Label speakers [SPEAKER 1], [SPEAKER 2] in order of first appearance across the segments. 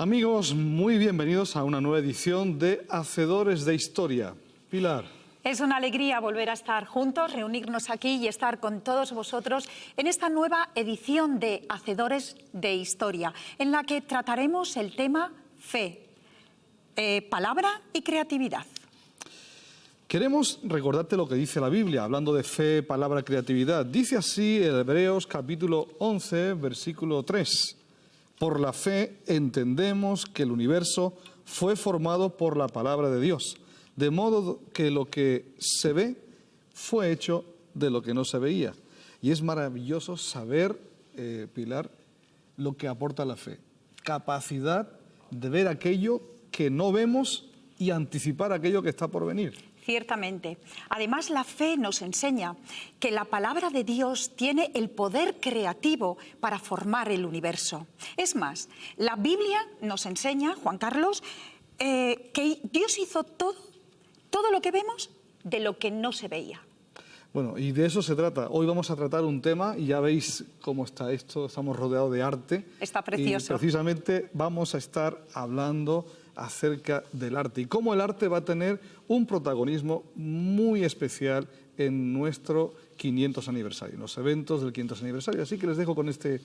[SPEAKER 1] Amigos, muy bienvenidos a una nueva edición de Hacedores de Historia. Pilar.
[SPEAKER 2] Es una alegría volver a estar juntos, reunirnos aquí y estar con todos vosotros en esta nueva edición de Hacedores de Historia, en la que trataremos el tema fe, palabra y creatividad.
[SPEAKER 1] Queremos recordarte lo que dice la Biblia, hablando de fe, palabra, creatividad. Dice así en Hebreos capítulo 11, versículo 3. Por la fe entendemos que el universo fue formado por la palabra de Dios, de modo que lo que se ve fue hecho de lo que no se veía. Y es maravilloso saber, Pilar, lo que aporta la fe. Capacidad de ver aquello que no vemos y anticipar aquello que está por venir.
[SPEAKER 2] Ciertamente. Además, la fe nos enseña que la palabra de Dios tiene el poder creativo para formar el universo. Es más, la Biblia nos enseña, Juan Carlos, que Dios hizo todo lo que vemos de lo que no se veía.
[SPEAKER 1] Bueno, y de eso se trata. Hoy vamos a tratar un tema y ya veis cómo está esto, estamos rodeados de arte.
[SPEAKER 2] Está precioso.
[SPEAKER 1] Y precisamente vamos a estar hablando acerca del arte y cómo el arte va a tener un protagonismo muy especial en nuestro 500 aniversario, en los eventos del 500 aniversario. Así que les dejo con este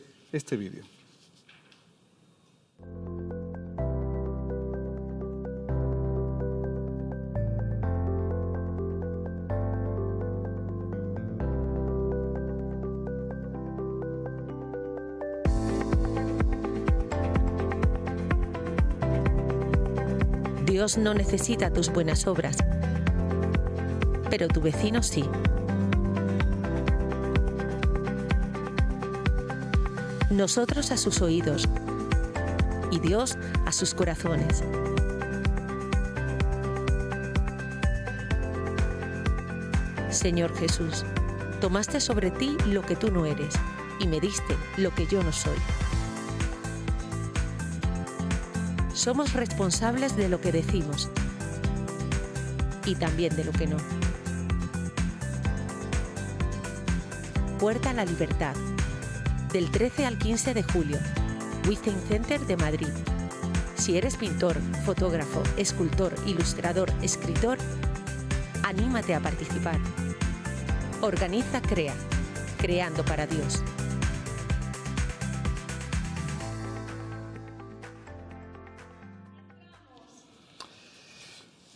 [SPEAKER 1] vídeo.
[SPEAKER 3] Dios no necesita tus buenas obras, pero tu vecino sí. Nosotros a sus oídos y Dios a sus corazones. Señor Jesús, tomaste sobre ti lo que tú no eres y me diste lo que yo no soy. Somos responsables de lo que decimos y también de lo que no. Puerta a la Libertad, del 13 al 15 de julio, Within Center de Madrid. Si eres pintor, fotógrafo, escultor, ilustrador, escritor, anímate a participar. Organiza CREA, Creando para Dios.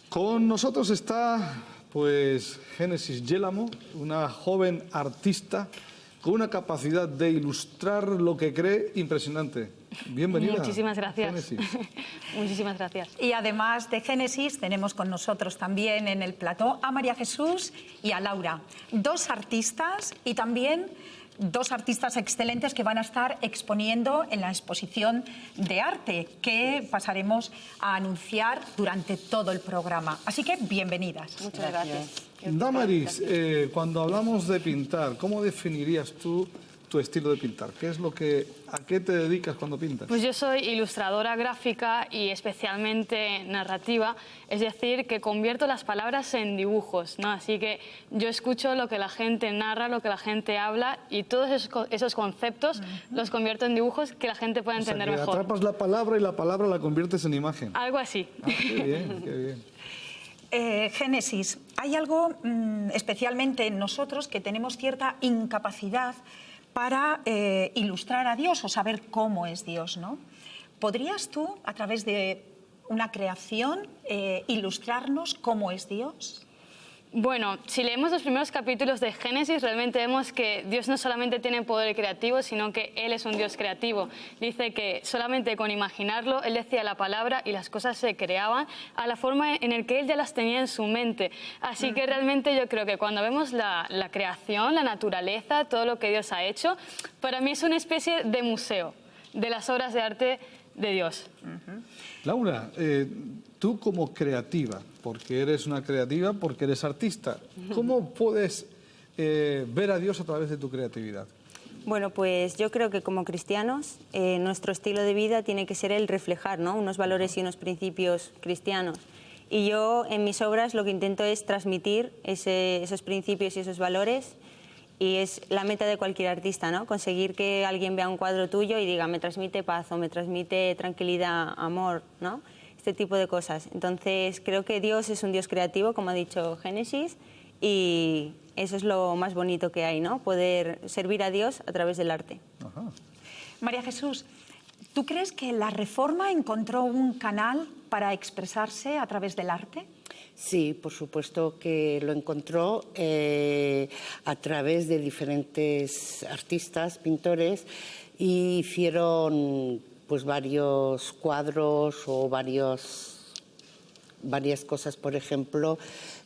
[SPEAKER 1] Con nosotros está, pues, Génesis Yélamo, una joven artista con una capacidad de ilustrar lo que cree impresionante. Bienvenida.
[SPEAKER 4] Muchísimas gracias.
[SPEAKER 1] Génesis.
[SPEAKER 4] Muchísimas gracias.
[SPEAKER 2] Y además de Génesis, tenemos con nosotros también en el plató a María Jesús y a Laura, dos artistas y también dos artistas excelentes que van a estar exponiendo en la exposición de arte que pasaremos a anunciar durante todo el programa. Así que bienvenidas.
[SPEAKER 4] Muchas gracias.
[SPEAKER 1] Damaris, cuando hablamos de pintar, ¿cómo definirías tú tu estilo de pintar? ¿A qué te dedicas cuando pintas?
[SPEAKER 4] Pues yo soy ilustradora gráfica y especialmente narrativa, es decir, que convierto las palabras en dibujos, ¿no? Así que yo escucho lo que la gente narra, lo que la gente habla y todos esos conceptos los convierto en dibujos que la gente pueda entender
[SPEAKER 1] que
[SPEAKER 4] mejor.
[SPEAKER 1] Atrapas la palabra y la palabra la conviertes en imagen.
[SPEAKER 4] Algo así.
[SPEAKER 1] Ah, qué bien, qué bien.
[SPEAKER 2] Génesis, hay algo especialmente en nosotros que tenemos cierta incapacidad para ilustrar a Dios o saber cómo es Dios, ¿no? ¿Podrías tú, a través de una creación, ilustrarnos cómo es Dios?
[SPEAKER 4] Bueno, si leemos los primeros capítulos de Génesis, realmente vemos que Dios no solamente tiene poder creativo, sino que Él es un Dios creativo. Dice que solamente con imaginarlo, Él decía la palabra y las cosas se creaban a la forma en la que Él ya las tenía en su mente. Así que realmente yo creo que cuando vemos la creación, la naturaleza, todo lo que Dios ha hecho, para mí es una especie de museo de las obras de arte de Dios.
[SPEAKER 1] Laura, tú como creativa, porque eres una creativa, porque eres artista, ¿cómo puedes ver a Dios a través de tu creatividad?
[SPEAKER 5] Bueno, pues yo creo que como cristianos nuestro estilo de vida tiene que ser el reflejar, ¿no?, unos valores y unos principios cristianos. Y yo en mis obras lo que intento es transmitir esos principios y esos valores Y es la meta de cualquier artista, ¿no? Conseguir que alguien vea un cuadro tuyo y diga, me transmite paz o me transmite tranquilidad, amor, ¿no? Este tipo de cosas. Entonces, creo que Dios es un Dios creativo, como ha dicho Génesis, y eso es lo más bonito que hay, ¿no? Poder servir a Dios a través del arte.
[SPEAKER 1] Ajá.
[SPEAKER 2] María Jesús, ¿tú crees que la Reforma encontró un canal para expresarse a través del arte?
[SPEAKER 6] Sí, por supuesto que lo encontró a través de diferentes artistas, pintores, y hicieron pues varios cuadros o varias cosas. Por ejemplo,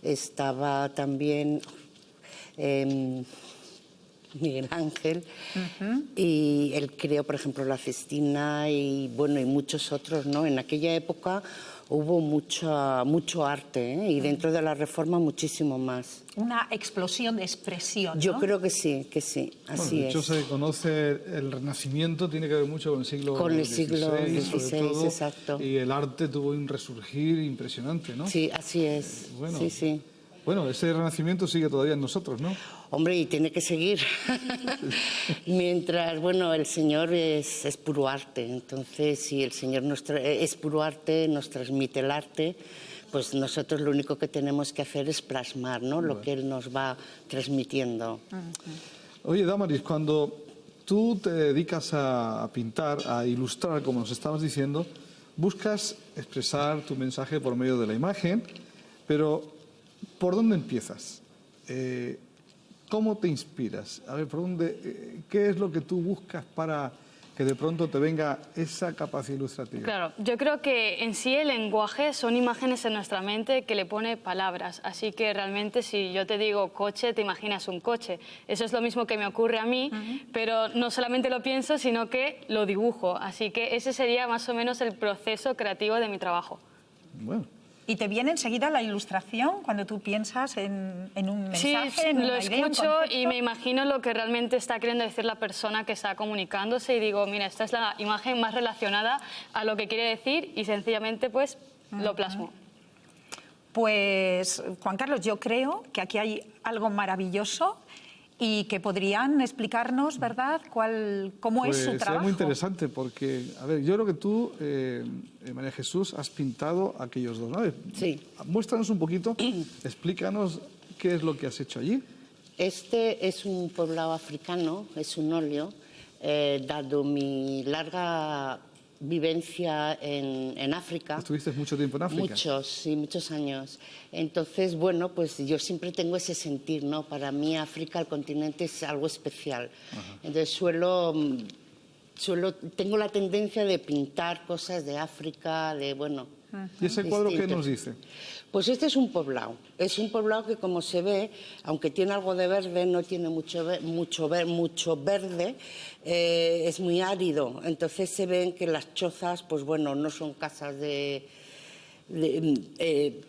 [SPEAKER 6] estaba también Miguel Ángel, y él creó, por ejemplo, la Cestina y bueno, y muchos otros, ¿no? En aquella época hubo mucho arte, ¿eh? Y dentro de la Reforma muchísimo más.
[SPEAKER 2] Una explosión de expresión, ¿no?
[SPEAKER 6] Yo creo que sí, así
[SPEAKER 1] De hecho,
[SPEAKER 6] es.
[SPEAKER 1] se conoce el Renacimiento, tiene que ver mucho con el siglo XVI, sobre todo,
[SPEAKER 6] exacto.
[SPEAKER 1] y el arte tuvo un resurgir impresionante, ¿no?
[SPEAKER 6] Sí, así es.
[SPEAKER 1] Bueno,
[SPEAKER 6] Sí.
[SPEAKER 1] Bueno, ese Renacimiento sigue todavía en nosotros, ¿no?
[SPEAKER 6] Hombre, y tiene que seguir. Mientras, bueno, el Señor es puro arte. Entonces, si el Señor es puro arte, nos transmite el arte, pues nosotros lo único que tenemos que hacer es plasmar, ¿no? Lo que Él nos va transmitiendo.
[SPEAKER 1] Oye, Damaris, cuando tú te dedicas a pintar, a ilustrar, como nos estabas diciendo, buscas expresar tu mensaje por medio de la imagen, pero ¿por dónde empiezas? ¿Cómo te inspiras? A ver, ¿qué es lo que tú buscas para que de pronto te venga esa capacidad ilustrativa?
[SPEAKER 4] Claro, yo creo que en sí el lenguaje son imágenes en nuestra mente que le pone palabras. Así que realmente si yo te digo coche, te imaginas un coche. Eso es lo mismo que me ocurre a mí, pero no solamente lo pienso, sino que lo dibujo. Así que ese sería más o menos el proceso creativo de mi trabajo.
[SPEAKER 1] Bueno.
[SPEAKER 2] ¿Y te viene enseguida la ilustración cuando tú piensas en un mensaje,
[SPEAKER 4] Sí,
[SPEAKER 2] en
[SPEAKER 4] lo
[SPEAKER 2] una idea, un
[SPEAKER 4] escucho y
[SPEAKER 2] concepto?
[SPEAKER 4] me imagino lo que realmente está queriendo decir la persona que está comunicándose y digo, mira, esta es la imagen más relacionada a lo que quiere decir y sencillamente pues lo plasmo.
[SPEAKER 2] Pues, Juan Carlos, yo creo que aquí hay algo maravilloso y que podrían explicarnos, ¿verdad?, cómo es su
[SPEAKER 1] Sería
[SPEAKER 2] trabajo.
[SPEAKER 1] muy interesante porque, a ver, yo creo que tú, María Jesús, has pintado a aquellos dos, ¿no?
[SPEAKER 6] Sí.
[SPEAKER 1] Muéstranos un poquito, explícanos qué es lo que has hecho allí.
[SPEAKER 6] Este es un poblado africano, es un óleo, dado mi larga vivencia en África.
[SPEAKER 1] ¿Estuviste mucho tiempo en África?
[SPEAKER 6] Muchos años. Entonces, bueno, pues yo siempre tengo ese sentir, ¿no? Para mí África, el continente, es algo especial. Entonces tengo la tendencia de pintar cosas de África, de, bueno...
[SPEAKER 1] ¿Y ese cuadro qué
[SPEAKER 6] distinto.
[SPEAKER 1] nos dice?
[SPEAKER 6] Pues este es un poblado que, como se ve, aunque tiene algo de verde, no tiene mucho verde, es muy árido. Entonces se ven que las chozas, pues bueno, no son casas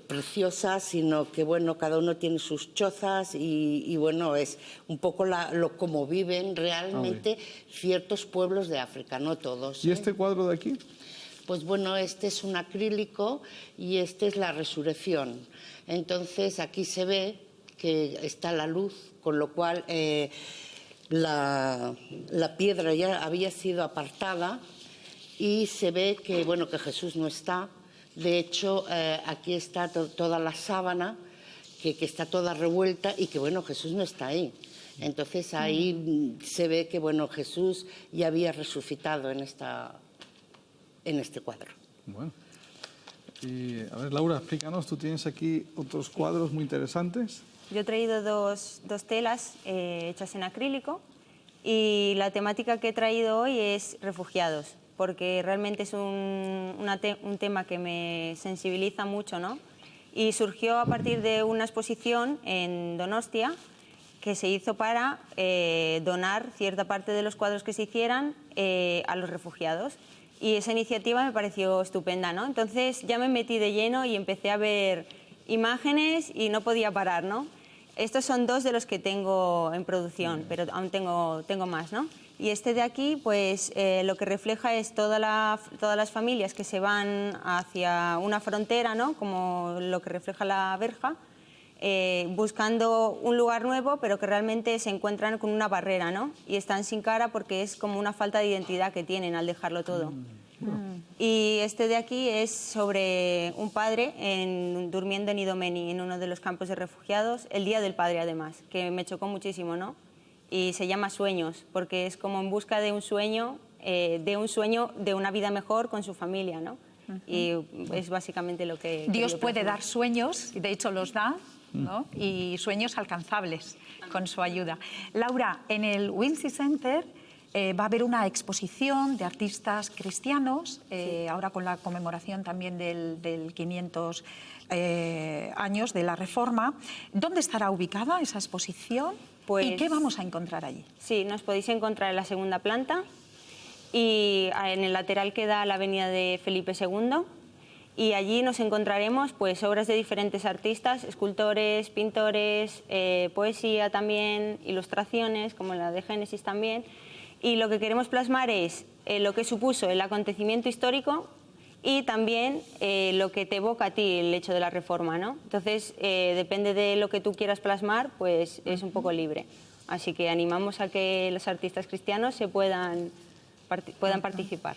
[SPEAKER 6] preciosas, sino que bueno, cada uno tiene sus chozas y bueno, es un poco como viven realmente ciertos pueblos de África, no todos.
[SPEAKER 1] ¿Y este cuadro de aquí?
[SPEAKER 6] Pues bueno, este es un acrílico y este es la resurrección. Entonces aquí se ve que está la luz, con lo cual la piedra ya había sido apartada y se ve que, bueno, que Jesús no está. De hecho, aquí está toda la sábana, que está toda revuelta y que, bueno, Jesús no está ahí. Entonces ahí se ve que, bueno, Jesús ya había resucitado en este cuadro.
[SPEAKER 1] Bueno. Y, a ver, Laura, explícanos, tú tienes aquí otros cuadros muy interesantes.
[SPEAKER 5] Yo he traído dos telas hechas en acrílico y la temática que he traído hoy es refugiados, porque realmente es un tema que me sensibiliza mucho, ¿no? Y surgió a partir de una exposición en Donostia que se hizo para donar cierta parte de los cuadros que se hicieran a los refugiados. Y esa iniciativa me pareció estupenda, ¿no? Entonces ya me metí de lleno y empecé a ver imágenes y no podía parar, ¿no? Estos son dos de los que tengo en producción, pero aún tengo más, ¿no? Y este de aquí, pues lo que refleja es todas las familias que se van hacia una frontera, ¿no? Como lo que refleja la verja. buscando un lugar nuevo, pero que realmente se encuentran con una barrera, ¿no? Y están sin cara porque es como una falta de identidad que tienen al dejarlo todo. Y este de aquí es sobre un padre durmiendo en Idomeni, en uno de los campos de refugiados, el Día del Padre además, que me chocó muchísimo, ¿no? Y se llama Sueños, porque es como en busca de un sueño de una vida mejor con su familia, ¿no? Y es básicamente lo que...
[SPEAKER 2] Dios puede dar sueños, y de hecho los da, ¿no? Y sueños alcanzables con su ayuda. Laura, en el Wincy Center va a haber una exposición de artistas cristianos, ahora con la conmemoración también del 500 años de la Reforma. ¿Dónde estará ubicada esa exposición? ¿Y qué vamos a encontrar allí?
[SPEAKER 5] Sí, nos podéis encontrar en la segunda planta y en el lateral que da a la avenida de Felipe II. Y allí nos encontraremos pues, obras de diferentes artistas, escultores, pintores, poesía también, ilustraciones, como la de Génesis también. Y lo que queremos plasmar es lo que supuso el acontecimiento histórico y también lo que te evoca a ti el hecho de la Reforma, ¿no? Entonces, depende de lo que tú quieras plasmar, pues es un poco libre. Así que animamos a que los artistas cristianos puedan participar.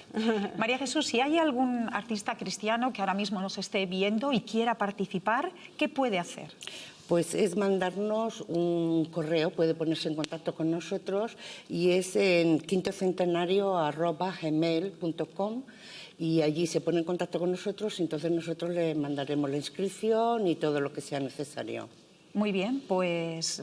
[SPEAKER 2] María Jesús, si hay algún artista cristiano que ahora mismo nos esté viendo y quiera participar, ¿qué puede hacer?
[SPEAKER 6] Pues es mandarnos un correo, puede ponerse en contacto con nosotros y es en quintocentenario@gmail.com y allí se pone en contacto con nosotros y entonces nosotros le mandaremos la inscripción y todo lo que sea necesario.
[SPEAKER 2] Muy bien, pues...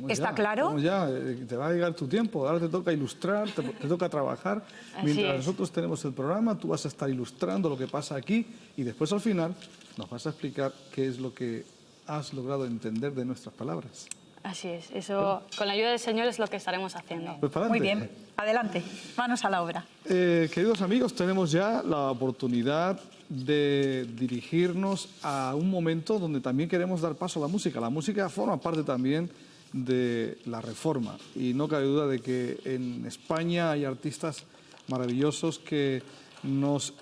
[SPEAKER 2] ¿Está claro?
[SPEAKER 1] Ya, te va a llegar tu tiempo, ahora te toca ilustrar, te toca trabajar. Mientras nosotros tenemos el programa, tú vas a estar ilustrando lo que pasa aquí y después al final nos vas a explicar qué es lo que has logrado entender de nuestras palabras.
[SPEAKER 4] Así es, eso con la ayuda del Señor es lo que estaremos haciendo.
[SPEAKER 1] Pues para
[SPEAKER 2] Muy
[SPEAKER 1] adelante.
[SPEAKER 2] bien, adelante, manos a la obra.
[SPEAKER 1] Queridos amigos, tenemos ya la oportunidad de dirigirnos a un momento donde también queremos dar paso a la música. La música forma parte también de la Reforma y no cabe duda de que en España hay artistas maravillosos que nos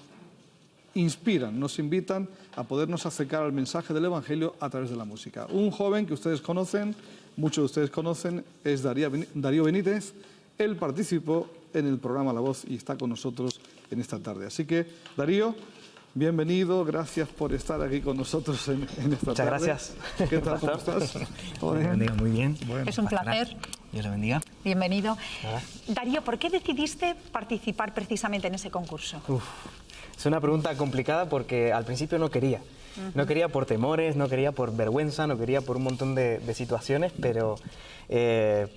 [SPEAKER 1] inspiran, nos invitan a podernos acercar al mensaje del Evangelio a través de la música. Un joven que ustedes conocen, muchos de ustedes conocen, es Darío Benítez. Él participó en el programa La Voz y está con nosotros en esta tarde. Así que, Darío, bienvenido, gracias por estar aquí con nosotros en esta tarde.
[SPEAKER 7] Muchas gracias.
[SPEAKER 1] ¿Qué tal? ¿Cómo estás?
[SPEAKER 7] ¿Todo bien? Muy bien.
[SPEAKER 1] Bueno,
[SPEAKER 2] Es un placer.
[SPEAKER 7] Dios lo bendiga.
[SPEAKER 2] Bienvenido. Darío, ¿por qué decidiste participar precisamente en ese concurso?
[SPEAKER 7] Es una pregunta complicada porque al principio no quería. No quería por temores, no quería por vergüenza, no quería por un montón de situaciones, pero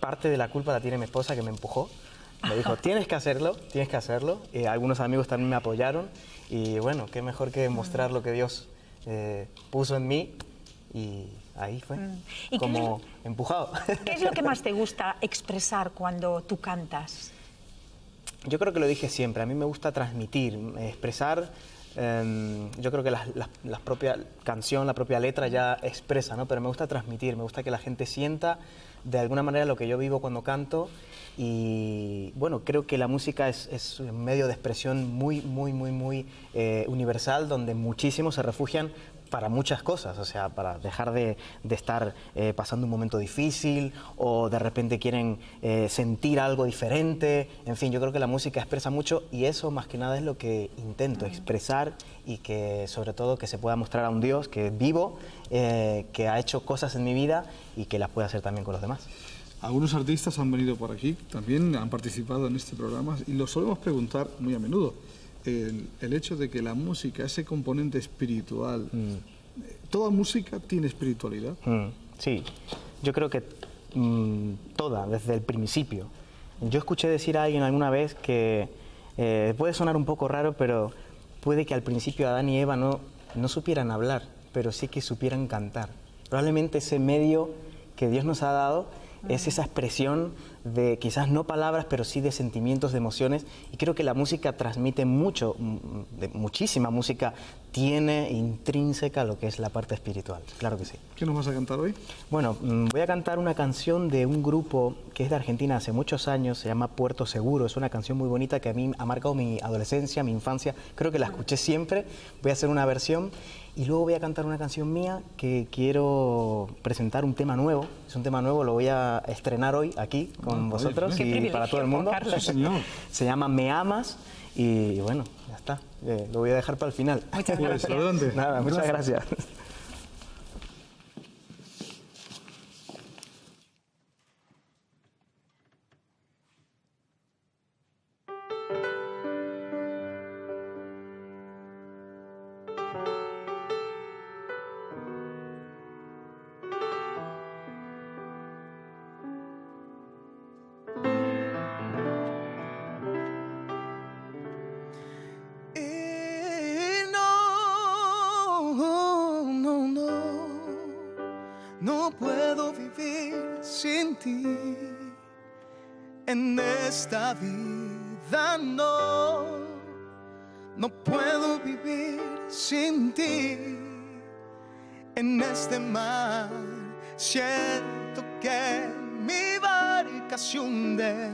[SPEAKER 7] parte de la culpa la tiene mi esposa que me empujó. Me dijo, tienes que hacerlo, tienes que hacerlo. Algunos amigos también me apoyaron y bueno, qué mejor que mostrar lo que Dios puso en mí y ahí fue,
[SPEAKER 2] ¿Y
[SPEAKER 7] como empujado.
[SPEAKER 2] ¿Qué es lo que más te gusta expresar cuando tú cantas?
[SPEAKER 7] Yo creo que lo dije siempre, a mí me gusta transmitir, expresar. Yo creo que la propia canción, la propia letra ya expresa, ¿no? Pero me gusta transmitir, me gusta que la gente sienta de alguna manera lo que yo vivo cuando canto y bueno, creo que la música es un medio de expresión muy universal donde muchísimos se refugian para muchas cosas, o sea, para dejar de estar pasando un momento difícil o de repente quieren sentir algo diferente. En fin, yo creo que la música expresa mucho y eso más que nada es lo que intento expresar y que sobre todo que se pueda mostrar a un Dios que es vivo, que ha hecho cosas en mi vida y que las puede hacer también con los demás.
[SPEAKER 1] Algunos artistas han venido por aquí, también han participado en este programa y lo solemos preguntar muy a menudo. El hecho de que la música, ese componente espiritual, ¿toda música tiene espiritualidad?
[SPEAKER 7] Sí, yo creo que toda, desde el principio. Yo escuché decir a alguien alguna vez que puede sonar un poco raro, pero puede que al principio Adán y Eva no supieran hablar, pero sí que supieran cantar. Probablemente ese medio que Dios nos ha dado es esa expresión de quizás no palabras, pero sí de sentimientos, de emociones, y creo que la música transmite mucho, muchísima música tiene intrínseca lo que es la parte espiritual, claro que sí.
[SPEAKER 1] ¿Qué nos vas a cantar hoy?
[SPEAKER 7] Bueno, voy a cantar una canción de un grupo que es de Argentina hace muchos años, se llama Puerto Seguro, es una canción muy bonita que a mí ha marcado mi adolescencia, mi infancia, creo que la escuché siempre, voy a hacer una versión y luego voy a cantar una canción mía que quiero presentar un tema nuevo, es un tema nuevo, lo voy a estrenar hoy aquí con vosotros y para todo el mundo.
[SPEAKER 1] Sí, señor.
[SPEAKER 7] Se llama Me Amas y bueno, ya está, lo voy a dejar para el final.
[SPEAKER 2] Muchas
[SPEAKER 1] Pues,
[SPEAKER 2] gracias.
[SPEAKER 1] adelante.
[SPEAKER 7] Nada, muchas gracias.
[SPEAKER 8] No puedo vivir sin ti en esta vida, no puedo vivir sin ti en este mar. Siento que mi barca se hunde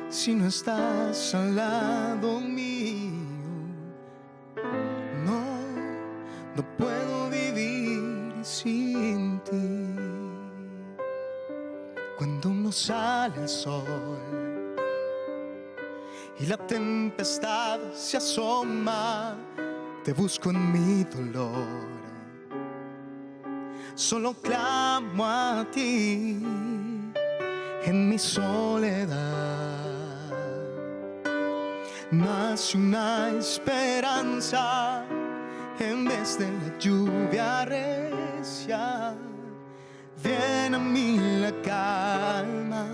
[SPEAKER 8] si no estás al lado mío. No puedo vivir sin ti. Cuando no sale el sol y la tempestad se asoma, te busco en mi dolor. Solo clamo a ti en mi soledad. Nace una esperanza en vez de la lluvia recia. Viene a mí la calma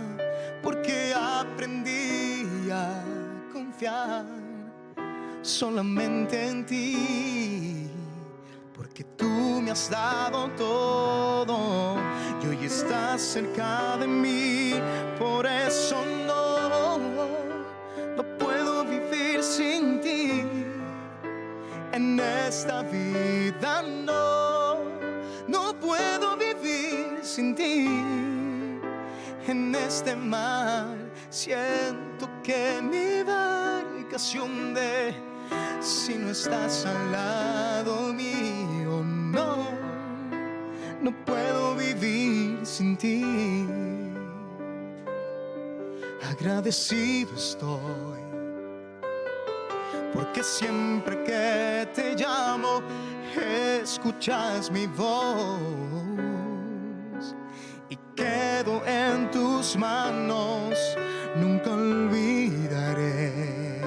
[SPEAKER 8] porque aprendí a confiar solamente en ti, porque tú me has dado todo y hoy estás cerca de mí. Por eso no puedo vivir sin ti en esta vida, no puedo vivir sin ti en este mar. Siento que mi barca se hunde si no estás al lado mío. No puedo vivir sin ti. Agradecido estoy porque siempre que te llamo escuchas mi voz y quedo en tus manos. Nunca olvidaré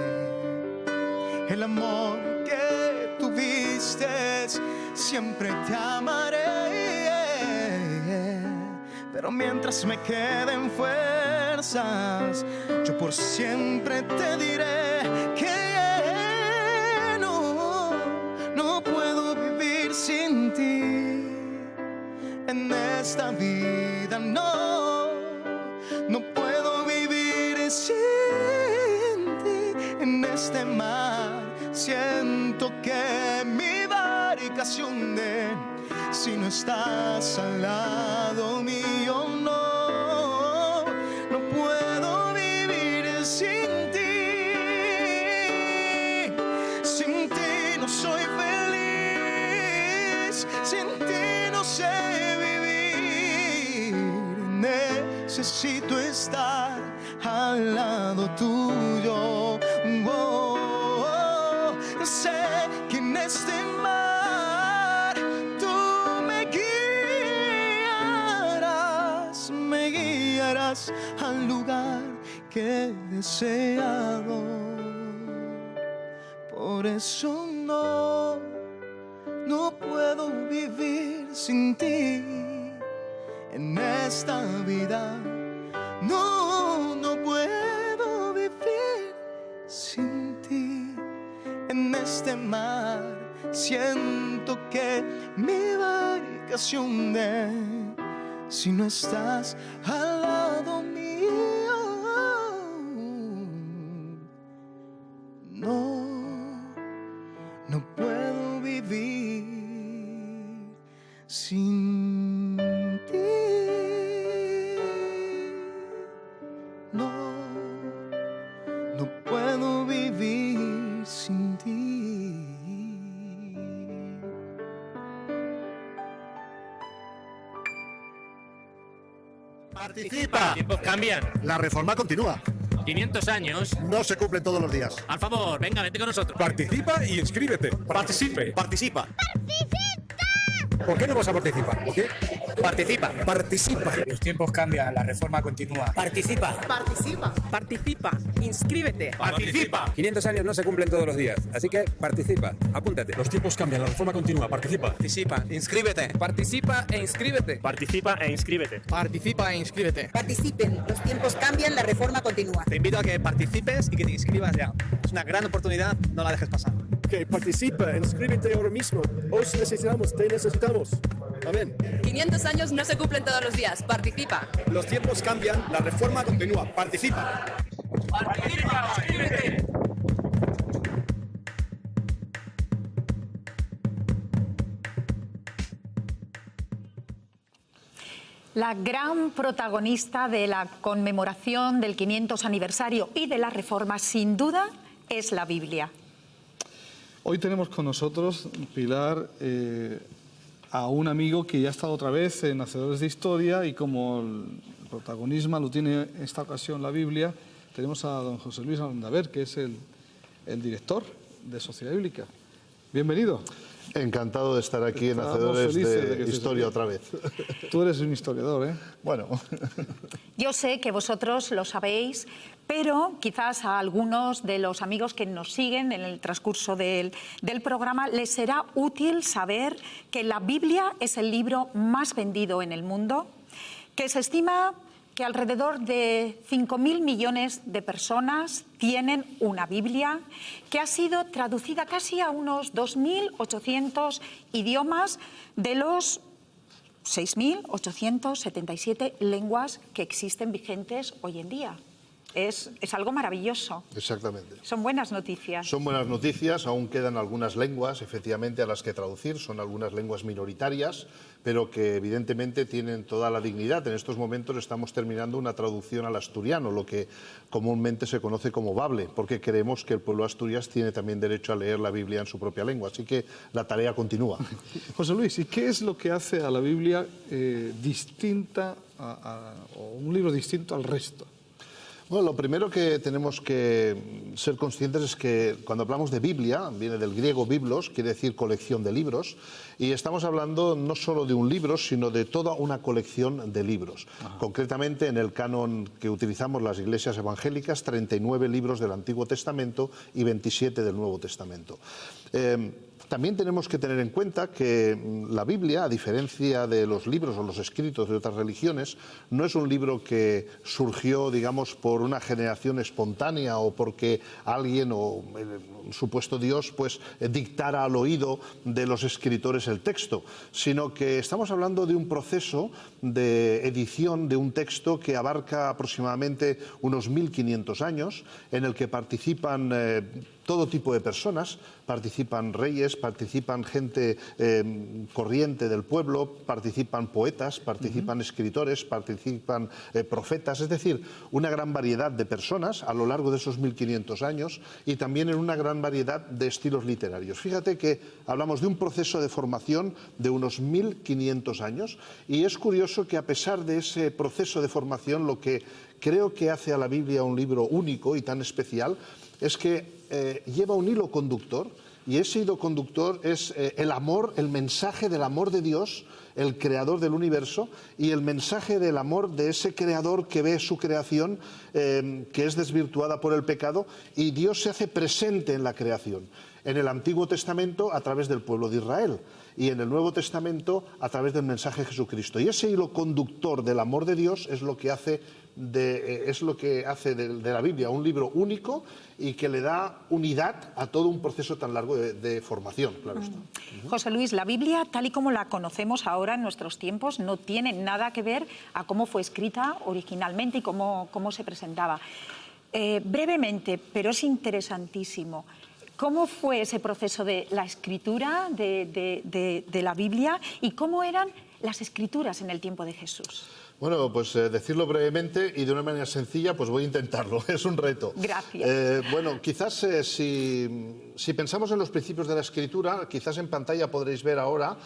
[SPEAKER 8] el amor que tuviste, siempre te amaré. Pero mientras me queden fuerzas, yo por siempre te diré que no puedo vivir sin ti en esta vida, no puedo vivir sin ti en este mar. Siento que mi barca se hunde si no estás al lado mío. No puedo vivir sin ti. Sin ti no soy feliz, sin ti no sé vivir. Necesito estar al lado tuyo. Sé que en este mar tú me guiarás al lugar que he deseado. Por eso no puedo vivir sin ti en esta vida. No puedo vivir sin ti en este mar. Siento que mi barca se hunde si no estás al lado mío. no, no puedo vivir sin ti.
[SPEAKER 9] Participa.
[SPEAKER 10] Los tiempos cambian.
[SPEAKER 9] La reforma continúa.
[SPEAKER 10] 500 años.
[SPEAKER 9] No se cumplen todos los días.
[SPEAKER 10] Al favor, venga, vete con nosotros.
[SPEAKER 11] Participa y inscríbete. Participe.
[SPEAKER 9] Participa.
[SPEAKER 11] ¿Por qué no vas a participar? ¿Por qué?
[SPEAKER 10] Participa.
[SPEAKER 11] Participa.
[SPEAKER 10] Los tiempos cambian, la reforma continúa.
[SPEAKER 9] Participa.
[SPEAKER 12] Participa. Participa. Inscríbete.
[SPEAKER 10] Participa.
[SPEAKER 11] 500 años no se cumplen todos los días, así que participa. Apúntate. Los tiempos cambian, la reforma continúa. Participa.
[SPEAKER 10] Participa. Inscríbete.
[SPEAKER 12] Participa e inscríbete.
[SPEAKER 10] Participa e inscríbete.
[SPEAKER 12] Participa e inscríbete.
[SPEAKER 13] Participen, los tiempos cambian, la reforma continúa.
[SPEAKER 10] Te invito a que participes y que te inscribas ya. Es una gran oportunidad, no la dejes pasar.
[SPEAKER 11] Que participa, inscríbete ahora mismo. Os necesitamos, te necesitamos. Amén.
[SPEAKER 12] 500 años no se cumplen todos los días. Participa.
[SPEAKER 11] Los tiempos cambian, la reforma continúa. Participa.
[SPEAKER 10] Participa, inscríbete.
[SPEAKER 2] La gran protagonista de la conmemoración del 500 aniversario y de la Reforma, sin duda, es la Biblia.
[SPEAKER 1] Hoy tenemos con nosotros, Pilar, a un amigo que ya ha estado otra vez en Hacedores de Historia, y como el protagonismo lo tiene en esta ocasión la Biblia, tenemos a don José Luis Arandaver, que es el director de Sociedad Bíblica. Bienvenido.
[SPEAKER 14] Encantado de estar aquí en Hacedores de Historia otra vez.
[SPEAKER 1] Tú eres un historiador, ¿eh?
[SPEAKER 14] Bueno.
[SPEAKER 2] Yo sé que vosotros lo sabéis, pero quizás a algunos de los amigos que nos siguen en el transcurso del programa les será útil saber que la Biblia es el libro más vendido en el mundo, que se estima que alrededor de 5.000 millones de personas tienen una Biblia, que ha sido traducida casi a unos 2.800 idiomas de los 6.877 lenguas que existen vigentes hoy en día. Es algo maravilloso.
[SPEAKER 14] Exactamente.
[SPEAKER 2] Son buenas noticias.
[SPEAKER 14] Son buenas noticias, aún quedan algunas lenguas, efectivamente, a las que traducir. Son algunas lenguas minoritarias, pero que evidentemente tienen toda la dignidad. En estos momentos estamos terminando una traducción al asturiano, lo que comúnmente se conoce como bable, porque creemos que el pueblo de Asturias tiene también derecho a leer la Biblia en su propia lengua. Así que la tarea continúa.
[SPEAKER 1] José Luis, ¿y qué es lo que hace a la Biblia distinta, o un libro distinto al resto?
[SPEAKER 14] Bueno, lo primero que tenemos que ser conscientes es que cuando hablamos de Biblia, viene del griego biblos, quiere decir colección de libros, y estamos hablando no solo de un libro, sino de toda una colección de libros. Ajá. Concretamente, en el canon que utilizamos las iglesias evangélicas, 39 libros del Antiguo Testamento y 27 del Nuevo Testamento. También tenemos que tener en cuenta que la Biblia, a diferencia de los libros o los escritos de otras religiones, no es un libro que surgió, digamos, por una generación espontánea o porque alguien o un supuesto Dios pues dictara al oído de los escritores el texto, sino que estamos hablando de un proceso de edición de un texto que abarca aproximadamente unos 1500 años, en el que participan todo tipo de personas, participan reyes, participan gente corriente del pueblo, participan poetas, participan escritores, participan profetas, es decir, una gran variedad de personas a lo largo de esos 1500 años, y también en una gran variedad de estilos literarios. Fíjate que hablamos de un proceso de formación de unos 1500 años, y es curioso que a pesar de ese proceso de formación, lo que creo que hace a la Biblia un libro único y tan especial es que lleva un hilo conductor, y ese hilo conductor es el amor, el mensaje del amor de Dios, el creador del universo, y el mensaje del amor de ese creador que ve su creación que es desvirtuada por el pecado, y Dios se hace presente en la creación. En el Antiguo Testamento a través del pueblo de Israel, y en el Nuevo Testamento a través del mensaje de Jesucristo. Y ese hilo conductor del amor de Dios es lo que hace de la Biblia un libro único y que le da unidad a todo un proceso tan largo de formación, claro está.
[SPEAKER 2] José Luis, la Biblia, tal y como la conocemos ahora en nuestros tiempos, no tiene nada que ver a cómo fue escrita originalmente y cómo se presentaba. Brevemente, pero es interesantísimo, ¿cómo fue ese proceso de la escritura de la Biblia y cómo eran las escrituras en el tiempo de Jesús?
[SPEAKER 14] Bueno, pues decirlo brevemente y de una manera sencilla, pues voy a intentarlo. Es un reto.
[SPEAKER 2] Gracias.
[SPEAKER 14] Bueno, quizás si pensamos en los principios de la escritura, quizás en pantalla podréis ver ahora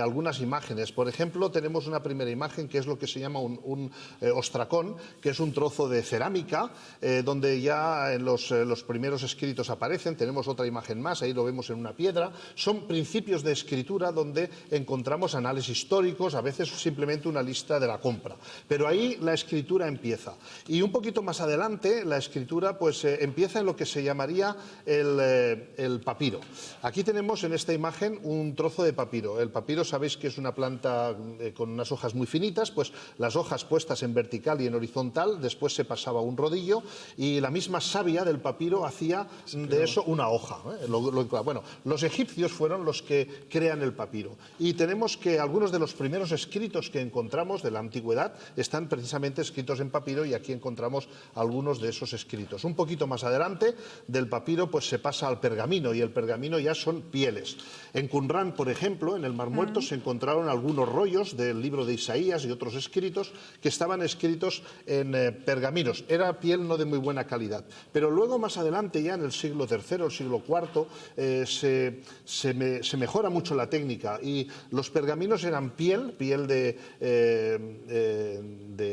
[SPEAKER 14] algunas imágenes. Por ejemplo, tenemos una primera imagen que es lo que se llama un ostracón, que es un trozo de cerámica, donde ya en los primeros escritos aparecen. Tenemos otra imagen más, ahí lo vemos en una piedra. Son principios de escritura donde encontramos análisis históricos, a veces simplemente una lista de la compra. Pero ahí la escritura empieza. Y un poquito más adelante la escritura pues empieza en lo que se llamaría el papiro. Aquí tenemos en esta imagen un trozo de papiro. El papiro sabéis que es una planta con unas hojas muy finitas, pues las hojas puestas en vertical y en horizontal, después se pasaba a un rodillo y la misma savia del papiro hacía de eso una hoja. Bueno, los egipcios fueron los que crean el papiro. Y tenemos que algunos de los primeros escritos que encontramos de la antigüedad están precisamente escritos en papiro y aquí encontramos algunos de esos escritos. Un poquito más adelante del papiro pues se pasa al pergamino y el pergamino ya son pieles. En Qumrán, por ejemplo, en el Mar Muerto se encontraron algunos rollos del libro de Isaías y otros escritos que estaban escritos en pergaminos. Era piel no de muy buena calidad. Pero luego más adelante ya en el siglo III, el siglo IV, se mejora mucho la técnica y los pergaminos eran piel de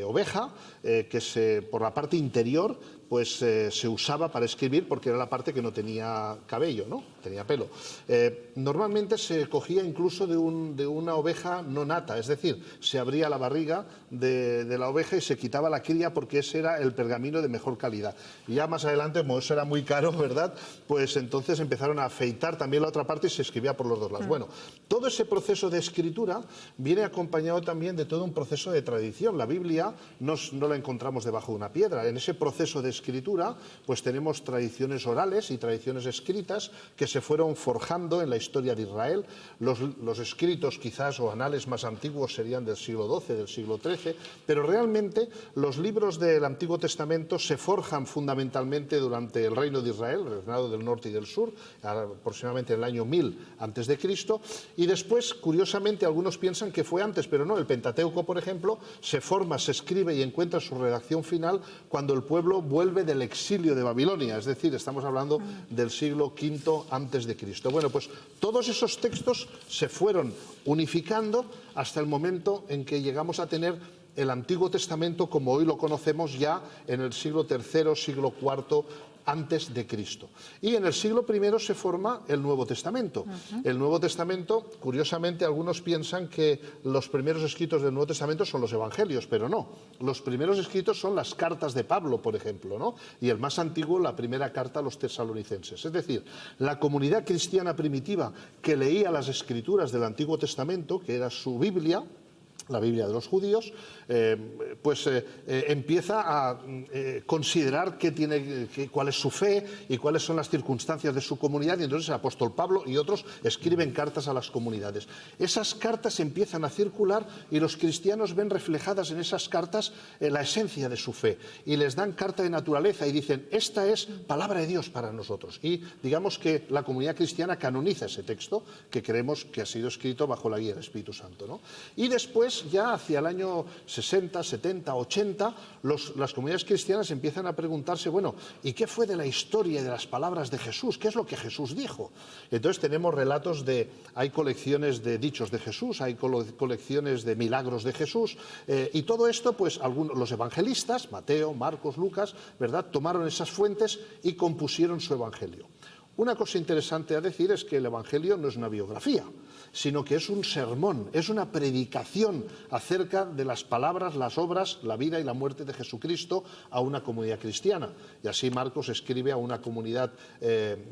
[SPEAKER 14] oveja, que por la parte interior pues se usaba para escribir porque era la parte que no tenía cabello, ¿no? Tenía pelo. Normalmente se cogía incluso de una oveja no nata, es decir, se abría la barriga de la oveja y se quitaba la cría porque ese era el pergamino de mejor calidad. Y ya más adelante, como eso era muy caro, ¿verdad? Pues entonces empezaron a afeitar también la otra parte y se escribía por los dos lados. Bueno, todo ese proceso de escritura viene acompañado también de todo un proceso de tradición. La Biblia no la encontramos debajo de una piedra. En ese proceso de escritura pues tenemos tradiciones orales y tradiciones escritas que se fueron forjando en la historia de Israel. Los escritos quizás o anales más antiguos serían del siglo XII, del siglo XIII, pero realmente los libros del Antiguo Testamento se forjan fundamentalmente durante el reino de Israel, el reinado del norte y del sur, aproximadamente en el año 1000 a.C., y después, curiosamente, algunos piensan que fue antes, pero no. El Pentateuco, por ejemplo, se forma, se escribe y encuentra su redacción final cuando el pueblo vuelve del exilio de Babilonia, es decir, estamos hablando del siglo V a.C. Bueno, pues todos esos textos se fueron unificando hasta el momento en que llegamos a tener el Antiguo Testamento como hoy lo conocemos ya en el siglo III, siglo IV antes de Cristo. Y en el siglo I se forma el Nuevo Testamento. El Nuevo Testamento, curiosamente, algunos piensan que los primeros escritos del Nuevo Testamento son los Evangelios, pero no. Los primeros escritos son las cartas de Pablo, por ejemplo, ¿no? Y el más antiguo, la primera carta a los tesalonicenses. Es decir, la comunidad cristiana primitiva que leía las escrituras del Antiguo Testamento, que era su Biblia, la Biblia de los judíos, empieza a considerar cuál es su fe y cuáles son las circunstancias de su comunidad, y entonces el apóstol Pablo y otros escriben cartas a las comunidades. Esas cartas empiezan a circular y los cristianos ven reflejadas en esas cartas la esencia de su fe y les dan carta de naturaleza y dicen, esta es palabra de Dios para nosotros. Y digamos que la comunidad cristiana canoniza ese texto que creemos que ha sido escrito bajo la guía del Espíritu Santo, ¿no? Y después, ya hacia el año 60, 70, 80, las comunidades cristianas empiezan a preguntarse, bueno, ¿y qué fue de la historia y de las palabras de Jesús? ¿Qué es lo que Jesús dijo? Entonces tenemos relatos hay colecciones de dichos de Jesús, hay colecciones de milagros de Jesús, y todo esto, pues los evangelistas, Mateo, Marcos, Lucas, ¿verdad?, tomaron esas fuentes y compusieron su evangelio. Una cosa interesante a decir es que el evangelio no es una biografía, sino que es un sermón, es una predicación acerca de las palabras, las obras, la vida y la muerte de Jesucristo a una comunidad cristiana. Y así Marcos escribe a una comunidad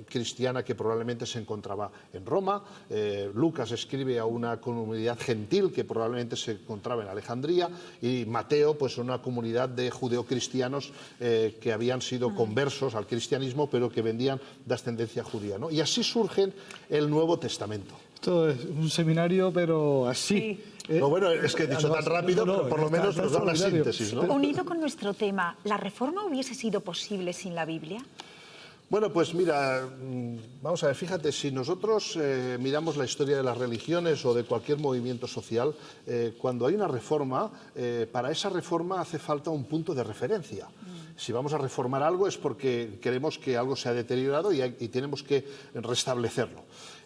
[SPEAKER 14] cristiana que probablemente se encontraba en Roma, Lucas escribe a una comunidad gentil que probablemente se encontraba en Alejandría, y Mateo pues a una comunidad de judeocristianos que habían sido conversos al cristianismo pero que vendían de ascendencia judía, ¿no? Y así surge el Nuevo Testamento.
[SPEAKER 1] Esto es un seminario, pero así.
[SPEAKER 2] Sí.
[SPEAKER 14] No, bueno, es que he dicho tan rápido, pero por lo menos nos da una síntesis, ¿no?
[SPEAKER 2] Unido con nuestro tema, ¿la reforma hubiese sido posible sin la Biblia?
[SPEAKER 14] Bueno, pues mira, vamos a ver, fíjate, si nosotros miramos la historia de las religiones o de cualquier movimiento social, cuando hay una reforma, para esa reforma hace falta un punto de referencia. Si vamos a reformar algo es porque queremos que algo se ha deteriorado y tenemos que restablecerlo.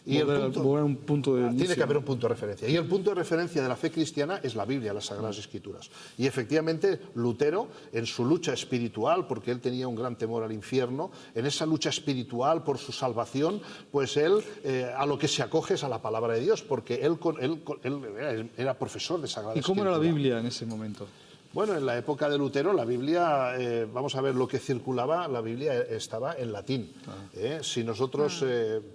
[SPEAKER 14] Y
[SPEAKER 1] un punto de inicio.
[SPEAKER 14] Tiene que haber un punto de referencia. Y el punto de referencia de la fe cristiana es la Biblia, las Sagradas Escrituras. Y efectivamente Lutero, en su lucha espiritual, porque él tenía un gran temor al infierno, en esa lucha espiritual por su salvación, pues él a lo que se acoge es a la palabra de Dios, porque él era profesor de Sagrada Escritura.
[SPEAKER 1] ¿Y cómo era la Biblia en ese momento?
[SPEAKER 14] Bueno, en la época de Lutero la Biblia, vamos a ver lo que circulaba, la Biblia estaba en latín. Si nosotros,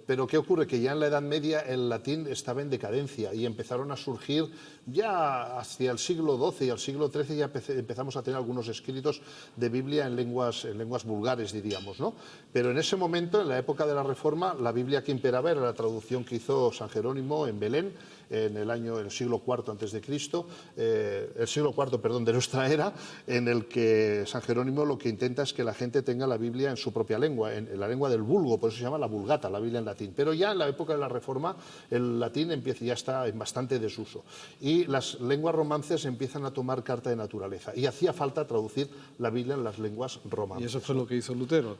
[SPEAKER 14] pero ¿qué ocurre? Que ya en la Edad Media el latín estaba en decadencia y empezaron a surgir ya hacia el siglo XII y al siglo XIII ya empezamos a tener algunos escritos de Biblia en lenguas vulgares, diríamos, ¿no? Pero en ese momento, en la época de la Reforma, la Biblia que imperaba era la traducción que hizo San Jerónimo en Belén, en el siglo IV antes de Cristo, el siglo IV, perdón, de nuestra era, en el que San Jerónimo lo que intenta es que la gente tenga la Biblia en su propia lengua, en la lengua del vulgo, por eso se llama la Vulgata, la Biblia en latín. Pero ya en la época de la Reforma el latín ya está en bastante desuso y las lenguas romances empiezan a tomar carta de naturaleza y hacía falta traducir la Biblia en las lenguas romances.
[SPEAKER 1] Y eso fue lo que hizo Lutero.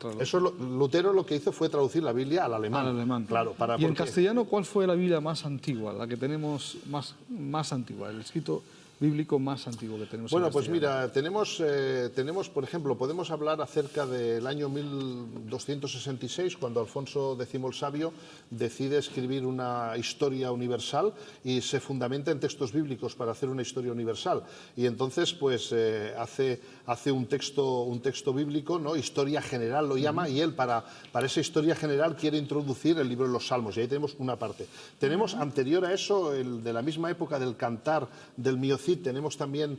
[SPEAKER 14] Lutero lo que hizo fue traducir la Biblia al alemán.
[SPEAKER 1] Al alemán.
[SPEAKER 14] Claro,
[SPEAKER 1] ¿Y en castellano cuál fue la Biblia más antigua, la que tenemos más antigua, el escrito bíblico más antiguo que tenemos?
[SPEAKER 14] Bueno, pues mira, tenemos, por ejemplo, podemos hablar acerca del año 1266, cuando Alfonso X el Sabio decide escribir una historia universal y se fundamenta en textos bíblicos para hacer una historia universal. Y entonces, pues, hace un texto bíblico, ¿no? Historia general lo llama, y él para esa historia general quiere introducir el libro de los Salmos, y ahí tenemos una parte. Tenemos anterior a eso, de la misma época del Cantar del Miocid, tenemos también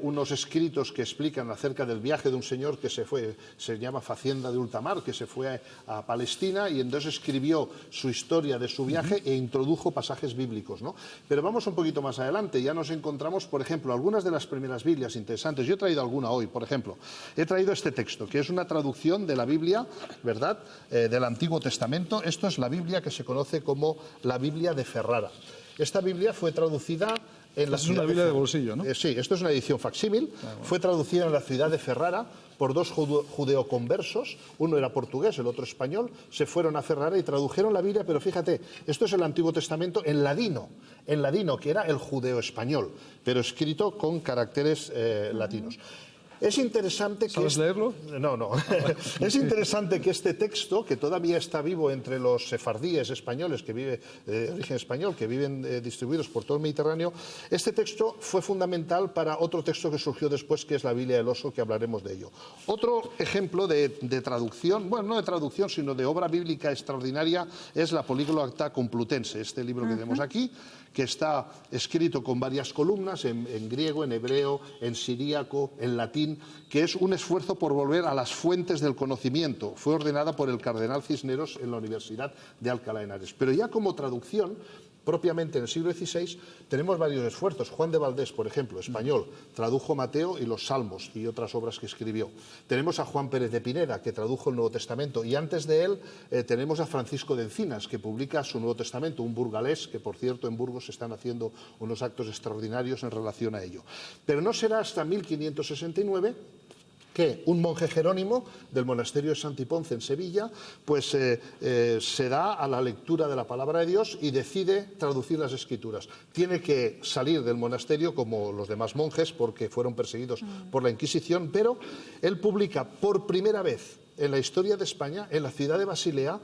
[SPEAKER 14] unos escritos que explican acerca del viaje de un señor que se llama Facienda de Ultamar, que se fue a Palestina y entonces escribió su historia de su viaje e introdujo pasajes bíblicos, ¿no? Pero vamos un poquito más adelante, ya nos encontramos, por ejemplo, algunas de las primeras Biblias interesantes. Yo he traído alguna hoy, por ejemplo. He traído este texto, que es una traducción de la Biblia, ¿verdad?, del Antiguo Testamento. Esto es la Biblia que se conoce como la Biblia de Ferrara. Esta Biblia fue traducida en la ciudad.
[SPEAKER 1] Es una Biblia de bolsillo, ¿no?
[SPEAKER 14] Sí, esto es una edición facsímil. Fue traducida en la ciudad de Ferrara por dos judeoconversos, uno era portugués, el otro español, se fueron a Ferrara y tradujeron la Biblia, pero fíjate, esto es el Antiguo Testamento en ladino, que era el judeo español, pero escrito con caracteres latinos. Es interesante que...
[SPEAKER 1] ¿Sabes leerlo?
[SPEAKER 14] No. Es interesante que este texto, que todavía está vivo entre los sefardíes españoles de origen español, que viven distribuidos por todo el Mediterráneo, este texto fue fundamental para otro texto que surgió después, que es la Biblia del Oso, que hablaremos de ello. Otro ejemplo de traducción, bueno, no de traducción, sino de obra bíblica extraordinaria, es la Políglota Complutense, este libro que tenemos aquí, que está escrito con varias columnas, en griego, en hebreo, en siríaco, en latín, que es un esfuerzo por volver a las fuentes del conocimiento. Fue ordenada por el cardenal Cisneros en la Universidad de Alcalá de Henares. Pero ya como traducción, propiamente en el siglo XVI, tenemos varios esfuerzos. Juan de Valdés, por ejemplo, español, tradujo Mateo y los Salmos y otras obras que escribió. Tenemos a Juan Pérez de Pineda, que tradujo el Nuevo Testamento, y antes de él tenemos a Francisco de Encinas, que publica su Nuevo Testamento, un burgalés, que por cierto en Burgos se están haciendo unos actos extraordinarios en relación a ello. Pero no será hasta 1569 que un monje jerónimo del monasterio de Santiponce en Sevilla pues se da a la lectura de la palabra de Dios y decide traducir las Escrituras. Tiene que salir del monasterio como los demás monjes porque fueron perseguidos por la Inquisición, pero él publica por primera vez en la historia de España, en la ciudad de Basilea,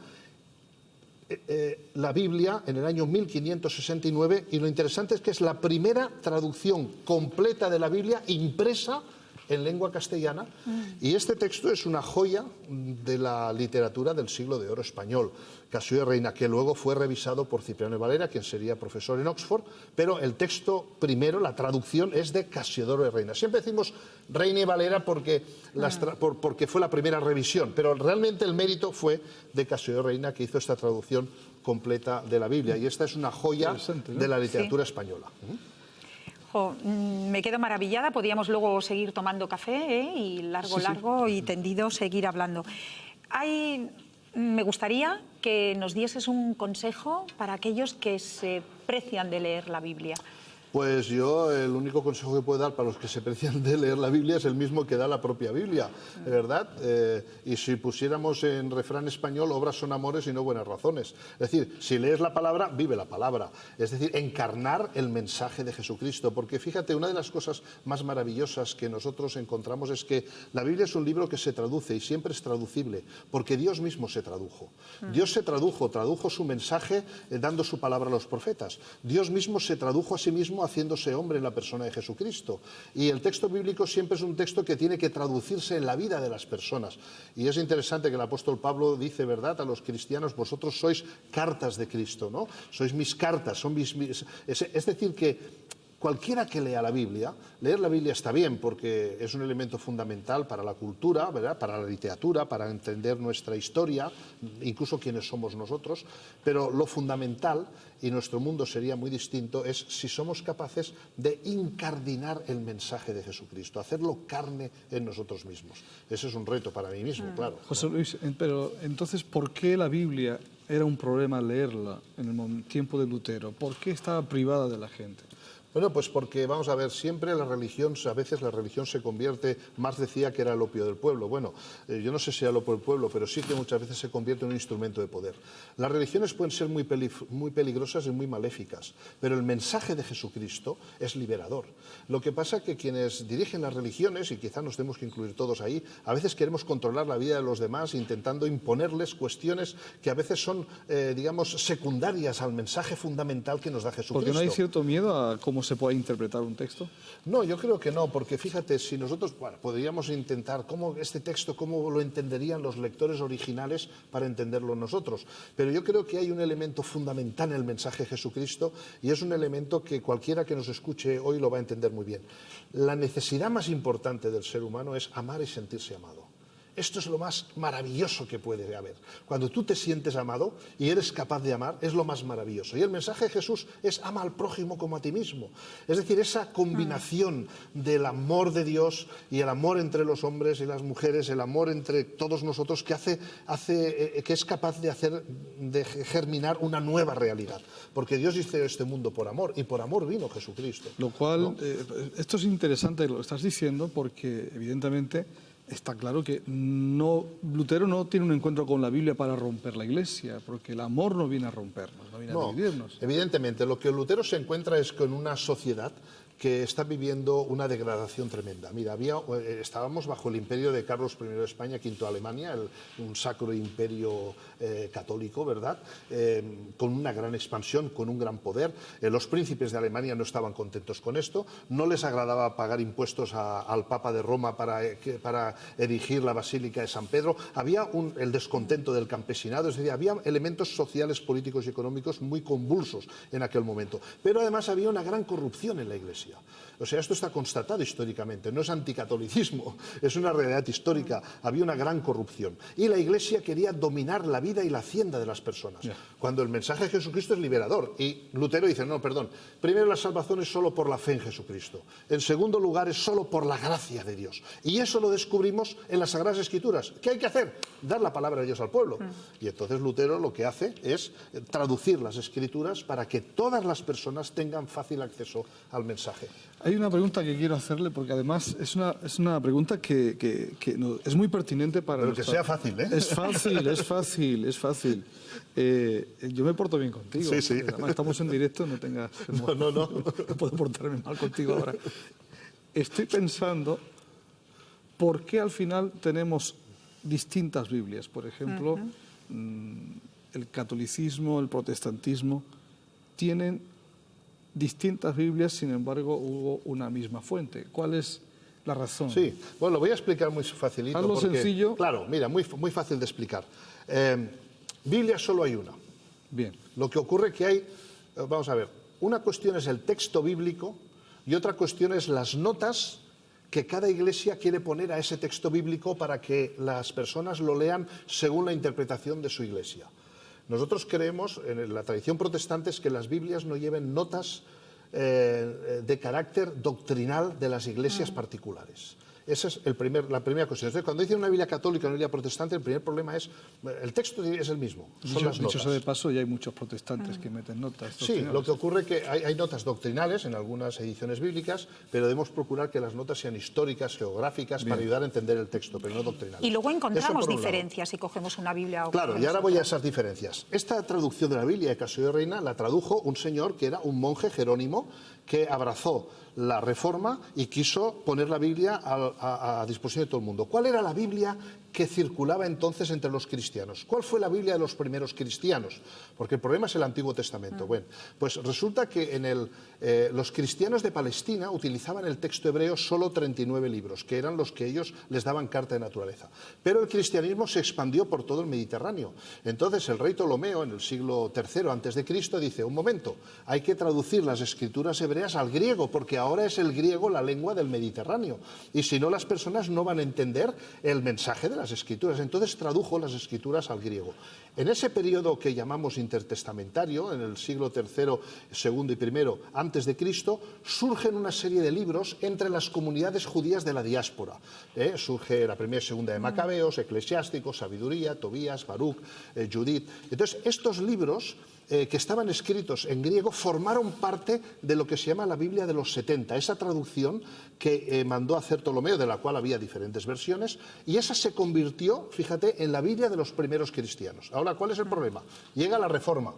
[SPEAKER 14] la Biblia en el año 1569, y lo interesante es que es la primera traducción completa de la Biblia impresa en lengua castellana, y este texto es una joya de la literatura del siglo de oro español, Cassiodoro de Reina, que luego fue revisado por Cipriano de Valera, quien sería profesor en Oxford, pero el texto primero, la traducción, es de Cassiodoro de Reina. Siempre decimos Reina y Valera porque fue la primera revisión, pero realmente el mérito fue de Cassiodoro de Reina, que hizo esta traducción completa de la Biblia, y esta es una joya de la literatura española.
[SPEAKER 2] Me quedo maravillada, podíamos luego seguir tomando café y largo y tendido seguir hablando. Hay me gustaría que nos dieses un consejo para aquellos que se precian de leer la Biblia.
[SPEAKER 14] Pues yo el único consejo que puedo dar para los que se precian de leer la Biblia es el mismo que da la propia Biblia, ¿de verdad? Y si pusiéramos en refrán español, obras son amores y no buenas razones. Es decir, si lees la palabra, vive la palabra. Es decir, encarnar el mensaje de Jesucristo. Porque fíjate, una de las cosas más maravillosas que nosotros encontramos es que la Biblia es un libro que se traduce y siempre es traducible, porque Dios mismo se tradujo. Dios se tradujo su mensaje dando su palabra a los profetas. Dios mismo se tradujo a sí mismo haciéndose hombre en la persona de Jesucristo. Y el texto bíblico siempre es un texto que tiene que traducirse en la vida de las personas. Y es interesante que el apóstol Pablo dice, ¿verdad?, a los cristianos, vosotros sois cartas de Cristo, ¿no? Sois mis cartas, son es decir que cualquiera que lea la Biblia, leer la Biblia está bien porque es un elemento fundamental para la cultura, ¿verdad?, para la literatura, para entender nuestra historia, incluso quiénes somos nosotros, pero lo fundamental, y nuestro mundo sería muy distinto, es si somos capaces de incardinar el mensaje de Jesucristo, hacerlo carne en nosotros mismos. Ese es un reto para mí mismo, claro.
[SPEAKER 1] José Luis, pero entonces, ¿por qué la Biblia era un problema leerla en el tiempo de Lutero? ¿Por qué estaba privada de la gente?
[SPEAKER 14] Bueno, pues porque, vamos a ver, siempre la religión, a veces la religión se convierte, Marx decía que era el opio del pueblo. Bueno, yo no sé si era el opio del pueblo, pero sí que muchas veces se convierte en un instrumento de poder. Las religiones pueden ser muy peligrosas y muy maléficas, pero el mensaje de Jesucristo es liberador. Lo que pasa es que quienes dirigen las religiones, y quizá nos tenemos que incluir todos ahí, a veces queremos controlar la vida de los demás intentando imponerles cuestiones que a veces son, digamos, secundarias al mensaje fundamental que nos da Jesucristo.
[SPEAKER 1] ¿Porque no hay cierto miedo a cómo se puede interpretar un texto?
[SPEAKER 14] No, yo creo que no, porque fíjate, si nosotros podríamos intentar este texto, cómo lo entenderían los lectores originales para entenderlo nosotros. Pero yo creo que hay un elemento fundamental en el mensaje de Jesucristo y es un elemento que cualquiera que nos escuche hoy lo va a entender muy bien. La necesidad más importante del ser humano es amar y sentirse amado. Esto es lo más maravilloso que puede haber. Cuando tú te sientes amado y eres capaz de amar, es lo más maravilloso. Y el mensaje de Jesús es ama al prójimo como a ti mismo. Es decir, esa combinación del amor de Dios y el amor entre los hombres y las mujeres, el amor entre todos nosotros, que que es capaz de germinar una nueva realidad. Porque Dios hizo este mundo por amor y por amor vino Jesucristo.
[SPEAKER 1] Lo cual,
[SPEAKER 14] ¿no?
[SPEAKER 1] Esto es interesante lo que estás diciendo porque evidentemente está claro que Lutero no tiene un encuentro con la Biblia para romper la Iglesia, porque el amor no viene a rompernos, no viene a dividirnos.
[SPEAKER 14] Evidentemente, lo que Lutero se encuentra es con una sociedad que está viviendo una degradación tremenda. Mira, estábamos bajo el imperio de Carlos I de España, V de Alemania, un sacro imperio católico, ¿verdad? Con una gran expansión, con un gran poder. Los príncipes de Alemania no estaban contentos con esto, no les agradaba pagar impuestos al Papa de Roma para erigir la Basílica de San Pedro. Había el descontento del campesinado, es decir, había elementos sociales, políticos y económicos muy convulsos en aquel momento. Pero además había una gran corrupción en la Iglesia. O sea, esto está constatado históricamente, no es anticatolicismo, es una realidad histórica. Había una gran corrupción y la Iglesia quería dominar la vida y la hacienda de las personas, cuando el mensaje de Jesucristo es liberador. Y Lutero dice, no, perdón, primero la salvación es solo por la fe en Jesucristo, en segundo lugar es solo por la gracia de Dios. Y eso lo descubrimos en las Sagradas Escrituras. ¿Qué hay que hacer? Dar la palabra de Dios al pueblo. Y entonces Lutero lo que hace es traducir las Escrituras para que todas las personas tengan fácil acceso al mensaje.
[SPEAKER 1] Hay una pregunta que quiero hacerle, porque además es una pregunta que es muy pertinente para...
[SPEAKER 14] Pero que sea fácil, ¿eh?
[SPEAKER 1] Es fácil. Yo me porto bien contigo.
[SPEAKER 14] Sí, sí.
[SPEAKER 1] Además, estamos en directo, no tengas... No puedo portarme mal contigo ahora. Estoy pensando, ¿por qué al final tenemos distintas Biblias? Por ejemplo, el catolicismo, el protestantismo, tienen distintas Biblias, sin embargo, hubo una misma fuente. ¿Cuál es la razón?
[SPEAKER 14] Sí, bueno, lo voy a explicar muy facilito.
[SPEAKER 1] Algo sencillo.
[SPEAKER 14] Claro, mira, muy fácil de explicar. Biblia solo hay una.
[SPEAKER 1] Bien.
[SPEAKER 14] Lo que ocurre es que hay, vamos a ver, una cuestión es el texto bíblico y otra cuestión es las notas que cada iglesia quiere poner a ese texto bíblico para que las personas lo lean según la interpretación de su iglesia. Nosotros creemos, en la tradición protestante, es que las Biblias no lleven notas de carácter doctrinal de las iglesias particulares. Esa es la primera cuestión. Entonces, cuando dice una Biblia católica y una Biblia protestante, el primer problema es, el texto es el mismo, son las notas.
[SPEAKER 1] Dicho sea de paso, ya hay muchos protestantes que meten notas.
[SPEAKER 14] Sí, lo que ocurre es que hay notas doctrinales en algunas ediciones bíblicas, pero debemos procurar que las notas sean históricas, geográficas, para ayudar a entender el texto, pero no doctrinales.
[SPEAKER 2] Y luego encontramos
[SPEAKER 14] por un lado.
[SPEAKER 2] diferencias si cogemos una Biblia o
[SPEAKER 14] Claro, y ahora voy a esas diferencias. Esta traducción de la Biblia de Casio de Reina la tradujo un señor que era un monje jerónimo que abrazó la Reforma y quiso poner la Biblia a disposición de todo el mundo. ¿Cuál era la Biblia que circulaba entonces entre los cristianos? ¿Cuál fue la Biblia de los primeros cristianos? Porque el problema es el Antiguo Testamento. Bueno, pues resulta que los cristianos de Palestina utilizaban el texto hebreo solo 39 libros, que eran los que ellos les daban carta de naturaleza. Pero el cristianismo se expandió por todo el Mediterráneo. Entonces el rey Ptolomeo, en el siglo III a.C., dice, un momento, hay que traducir las escrituras hebreas al griego, porque ahora es el griego la lengua del Mediterráneo. Y si no, las personas no van a entender el mensaje de las escrituras. Entonces tradujo las escrituras al griego. En ese periodo que llamamos intertestamentario, en el siglo III, II y I antes de Cristo, surgen una serie de libros entre las comunidades judías de la diáspora. Surge la primera y segunda de Macabeos, Eclesiásticos, Sabiduría, Tobías, Baruch, Judith. Entonces, estos libros que estaban escritos en griego formaron parte de lo que se llama la Biblia de los 70, esa traducción que mandó a hacer Ptolomeo, de la cual había diferentes versiones, y esa se convirtió, fíjate, en la Biblia de los primeros cristianos. Ahora, ¿cuál es el problema? Llega la Reforma,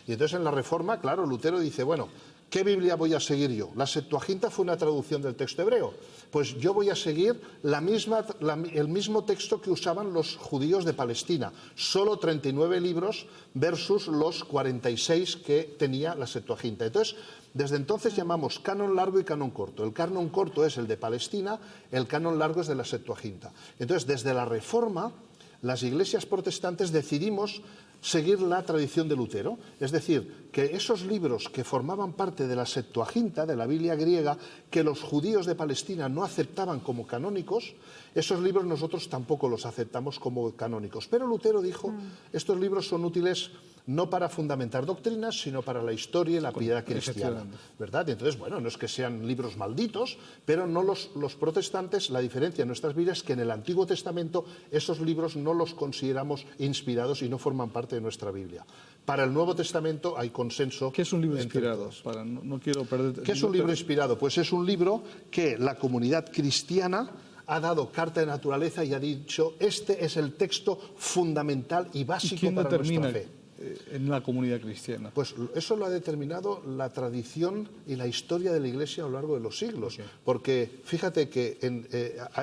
[SPEAKER 14] y entonces en la Reforma, claro, Lutero dice, bueno, ¿qué Biblia voy a seguir yo? La Septuaginta fue una traducción del texto hebreo. Pues yo voy a seguir el mismo texto que usaban los judíos de Palestina. Solo 39 libros versus los 46 que tenía la Septuaginta. Entonces, desde entonces llamamos canon largo y canon corto. El canon corto es el de Palestina, el canon largo es de la Septuaginta. Entonces, desde la Reforma, las iglesias protestantes decidimos seguir la tradición de Lutero, es decir, que esos libros que formaban parte de la Septuaginta, de la Biblia griega, que los judíos de Palestina no aceptaban como canónicos, esos libros nosotros tampoco los aceptamos como canónicos. Pero Lutero dijo, estos libros son útiles no para fundamentar doctrinas, sino para la historia y la piedad cristiana, ¿verdad? Y entonces, bueno, no es que sean libros malditos, pero no los protestantes, la diferencia en nuestras vidas es que en el Antiguo Testamento esos libros no los consideramos inspirados y no forman parte de nuestra Biblia. Para el Nuevo Testamento hay consenso.
[SPEAKER 1] ¿Qué es un libro inspirado? No quiero perder...
[SPEAKER 14] ¿Qué es un libro inspirado? Pues es un libro que la comunidad cristiana ha dado carta de naturaleza y ha dicho, este es el texto fundamental y básico para nuestra fe.
[SPEAKER 1] En la comunidad cristiana?
[SPEAKER 14] Pues eso lo ha determinado la tradición y la historia de la Iglesia a lo largo de los siglos. Porque fíjate que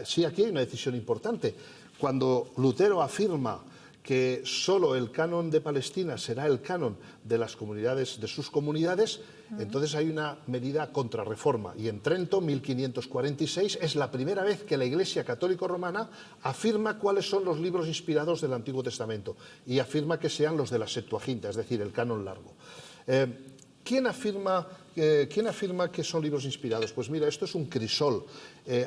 [SPEAKER 14] sí, aquí hay una decisión importante. Cuando Lutero afirma que solo el canon de Palestina será el canon de las comunidades, de sus comunidades, entonces hay una medida contrarreforma. Y en Trento, 1546, es la primera vez que la Iglesia Católica Romana afirma cuáles son los libros inspirados del Antiguo Testamento y afirma que sean los de la Septuaginta, es decir, el canon largo. ¿Quién afirma que son libros inspirados? Pues mira, esto es un crisol.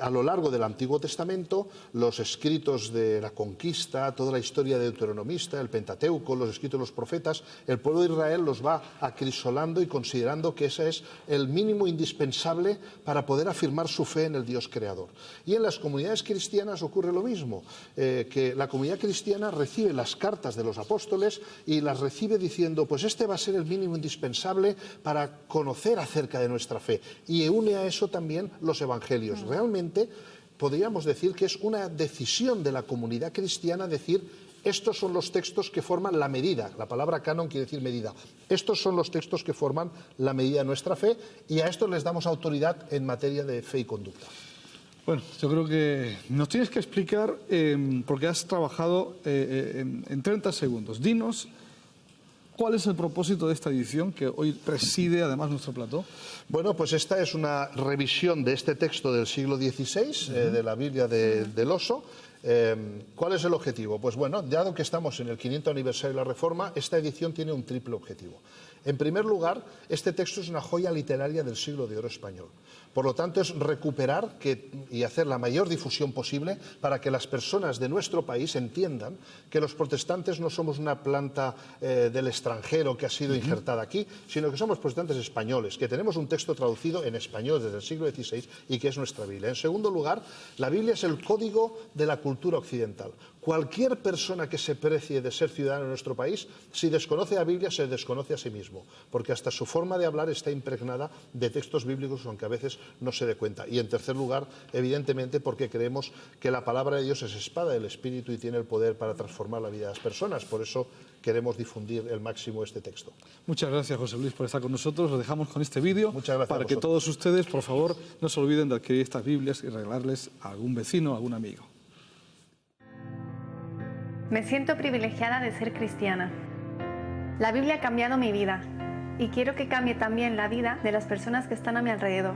[SPEAKER 14] A lo largo del Antiguo Testamento, los escritos de la conquista, toda la historia de Deuteronomista, el Pentateuco, los escritos de los profetas, el pueblo de Israel los va acrisolando y considerando que ese es el mínimo indispensable para poder afirmar su fe en el Dios creador. Y en las comunidades cristianas ocurre lo mismo, que la comunidad cristiana recibe las cartas de los apóstoles y las recibe diciendo, pues este va a ser el mínimo indispensable para conocer acerca de nuestra fe, y une a eso también los evangelios. Realmente podríamos decir que es una decisión de la comunidad cristiana decir, estos son los textos que forman la medida, la palabra canon quiere decir medida, estos son los textos que forman la medida de nuestra fe, y a estos les damos autoridad en materia de fe y conducta.
[SPEAKER 1] Bueno, yo creo que nos tienes que explicar, porque has trabajado en 30 segundos, dinos ¿cuál es el propósito de esta edición que hoy preside además nuestro plató?
[SPEAKER 14] Bueno, pues esta es una revisión de este texto del siglo XVI, de la Biblia del Oso. ¿Cuál es el objetivo? Pues bueno, dado que estamos en el 500 aniversario de la Reforma, esta edición tiene un triple objetivo. En primer lugar, este texto es una joya literaria del siglo de oro español. Por lo tanto, es recuperar y hacer la mayor difusión posible para que las personas de nuestro país entiendan que los protestantes no somos una planta del extranjero que ha sido injertada aquí, sino que somos protestantes españoles, que tenemos un texto traducido en español desde el siglo XVI y que es nuestra Biblia. En segundo lugar, la Biblia es el código de la cultura occidental. Cualquier persona que se precie de ser ciudadano de nuestro país, si desconoce la Biblia, se desconoce a sí mismo, porque hasta su forma de hablar está impregnada de textos bíblicos, aunque a veces no se dé cuenta. Y en tercer lugar, evidentemente, porque creemos que la palabra de Dios es espada del Espíritu y tiene el poder para transformar la vida de las personas. Por eso queremos difundir el máximo este texto.
[SPEAKER 1] Muchas gracias, José Luis, por estar con nosotros. Os dejamos con este vídeo para que
[SPEAKER 14] vosotros.
[SPEAKER 1] todos ustedes, por favor, no se olviden de adquirir estas Biblias y regalarles a algún vecino, a algún amigo.
[SPEAKER 15] Me siento privilegiada de ser cristiana. La Biblia ha cambiado mi vida y quiero que cambie también la vida de las personas que están a mi alrededor.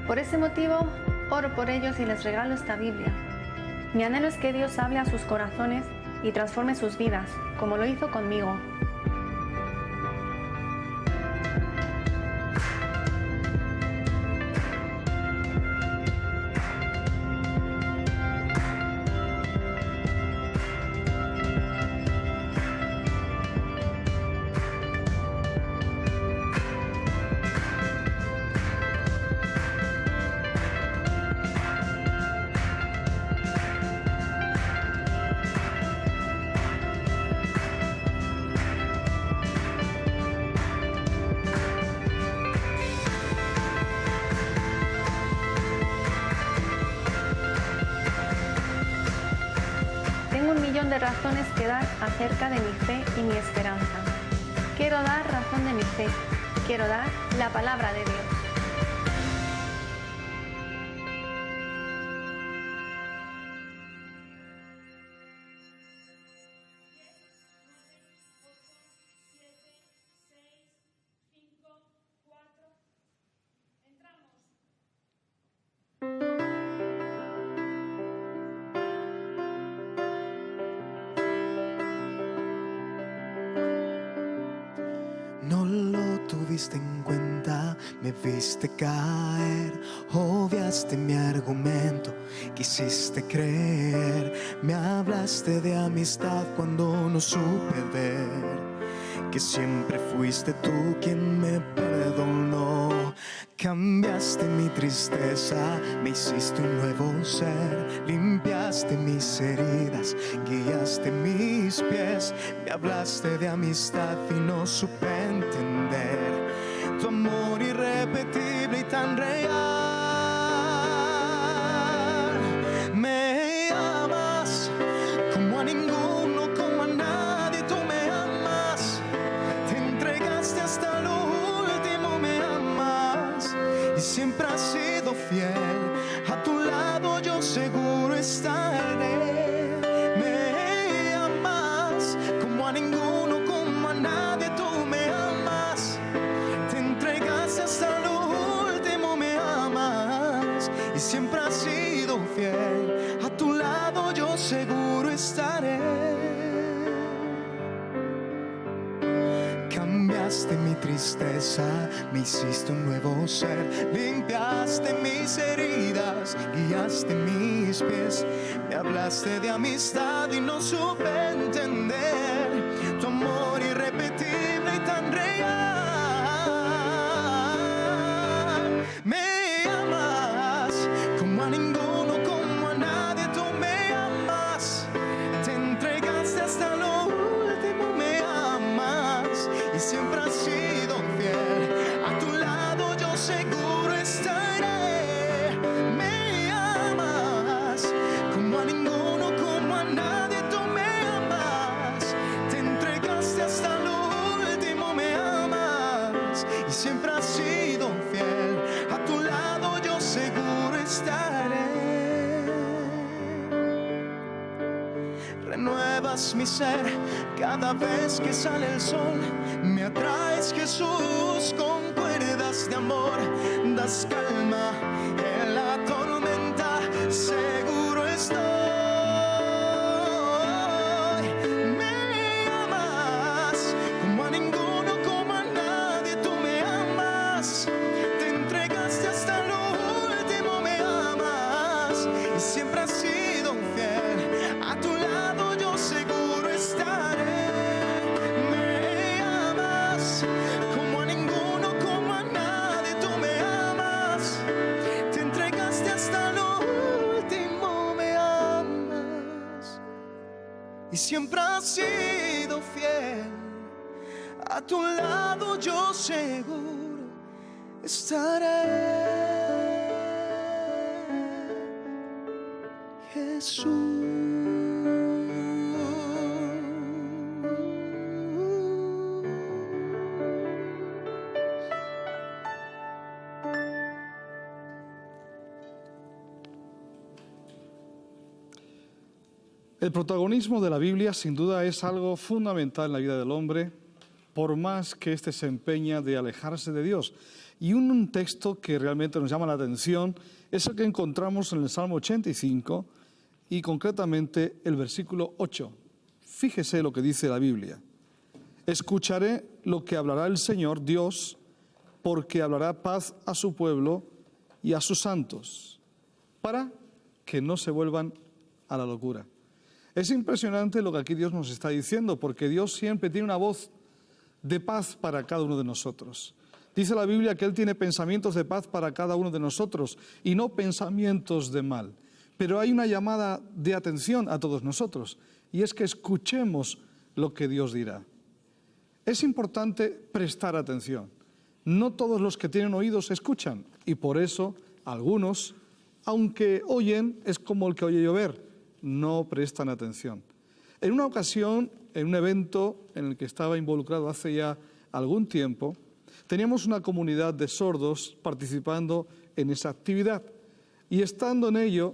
[SPEAKER 15] Por ese motivo, oro por ellos y les regalo esta Biblia. Mi anhelo es que Dios hable a sus corazones y transforme sus vidas, como lo hizo conmigo. Tengo 1.000.000 de razones que dar acerca de mi fe y mi esperanza. Quiero dar razón de mi fe. Quiero dar la palabra de Dios.
[SPEAKER 8] No lo tuviste en cuenta, me viste caer, obviaste mi argumento, quisiste creer, me hablaste de amistad cuando no supe ver que siempre fuiste tú quien me perdonó. Cambiaste mi tristeza, me hiciste un nuevo ser, limpiaste mis heridas, guiaste mis pies, me hablaste de amistad y no supe entender tu amor irrepetible y tan real. Me amas como a ninguno, como a nadie, tú me amas, te entregaste hasta lo último, me amas y siempre has sido fiel, a tu lado yo seguro estaré. Me amas como a ninguno, como a nadie, tú me amas, te entregaste hasta lo último, me amas y siempre has sido fiel, a tu lado yo seguro estaré. Cambiaste mi tristeza, me hiciste un nuevo ser, limpiaste mis heridas, guiaste mis pies, me hablaste de amistad y no supe entender tu amor irrepetible y tan real. Me amas como a ninguno, como a nadie, tú me amas, te entregaste hasta lo último, me amas y siempre has sido fiel, a tu lado yo seguro estaré. Me amas como a ninguno, como a nadie, tú me amas, te entregaste hasta lo último, me amas y siempre has sido fiel, a tu lado yo seguro estaré. Renuevas mi ser, Cada vez que sale el sol, me atraes, Jesús, con cuerdas de amor. Das calma en la tormenta, seguro estoy. Me amas como a ninguno, como a nadie, tú me amas. Te entregaste hasta lo último, me amas. Y siempre has sido fiel, a tu lado yo seguro estaré. Me amas como a ninguno, como a nadie, tú me amas. Te entregaste hasta lo último, me amas. Y siempre has sido fiel, a tu lado yo seguro estaré. Jesús.
[SPEAKER 1] El protagonismo de la Biblia sin duda es algo fundamental en la vida del hombre, por más que éste se empeña de alejarse de Dios. Y un texto que realmente nos llama la atención es el que encontramos en el Salmo 85 y concretamente el versículo 8. Fíjese lo que dice la Biblia. Escucharé lo que hablará el Señor Dios, porque hablará paz a su pueblo y a sus santos, para que no se vuelvan a la locura. Es impresionante lo que aquí Dios nos está diciendo, porque Dios siempre tiene una voz de paz para cada uno de nosotros. Dice la Biblia que Él tiene pensamientos de paz para cada uno de nosotros y no pensamientos de mal. Pero hay una llamada de atención a todos nosotros, y es que escuchemos lo que Dios dirá. Es importante prestar atención. No todos los que tienen oídos escuchan, y por eso algunos, aunque oyen, es como el que oye llover, no prestan atención. En una ocasión, en un evento en el que estaba involucrado hace ya algún tiempo, teníamos una comunidad de sordos participando en esa actividad. Y estando en ello,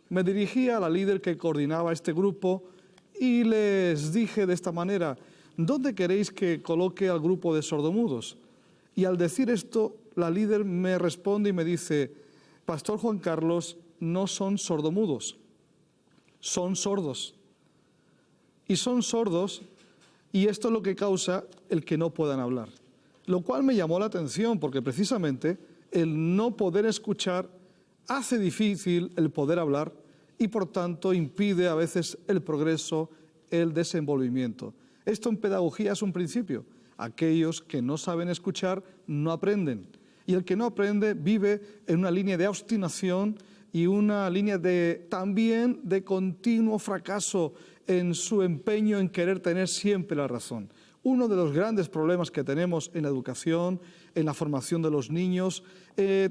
[SPEAKER 1] me dirigí a la líder que coordinaba este grupo y les dije de esta manera: ¿dónde queréis que coloque al grupo de sordomudos? Y al decir esto, la líder me responde y me dice: Pastor Juan Carlos, no son sordomudos, son sordos. Y son sordos, y esto es lo que causa el que no puedan hablar. Lo cual me llamó la atención, porque precisamente el no poder escuchar hace difícil el poder hablar y por tanto impide a veces el progreso, el desenvolvimiento. Esto en pedagogía es un principio. Aquellos que no saben escuchar no aprenden. Y el que no aprende vive en una línea de obstinación y una línea también de continuo fracaso en su empeño en querer tener siempre la razón. Uno de los grandes problemas que tenemos en la educación, en la formación de los niños,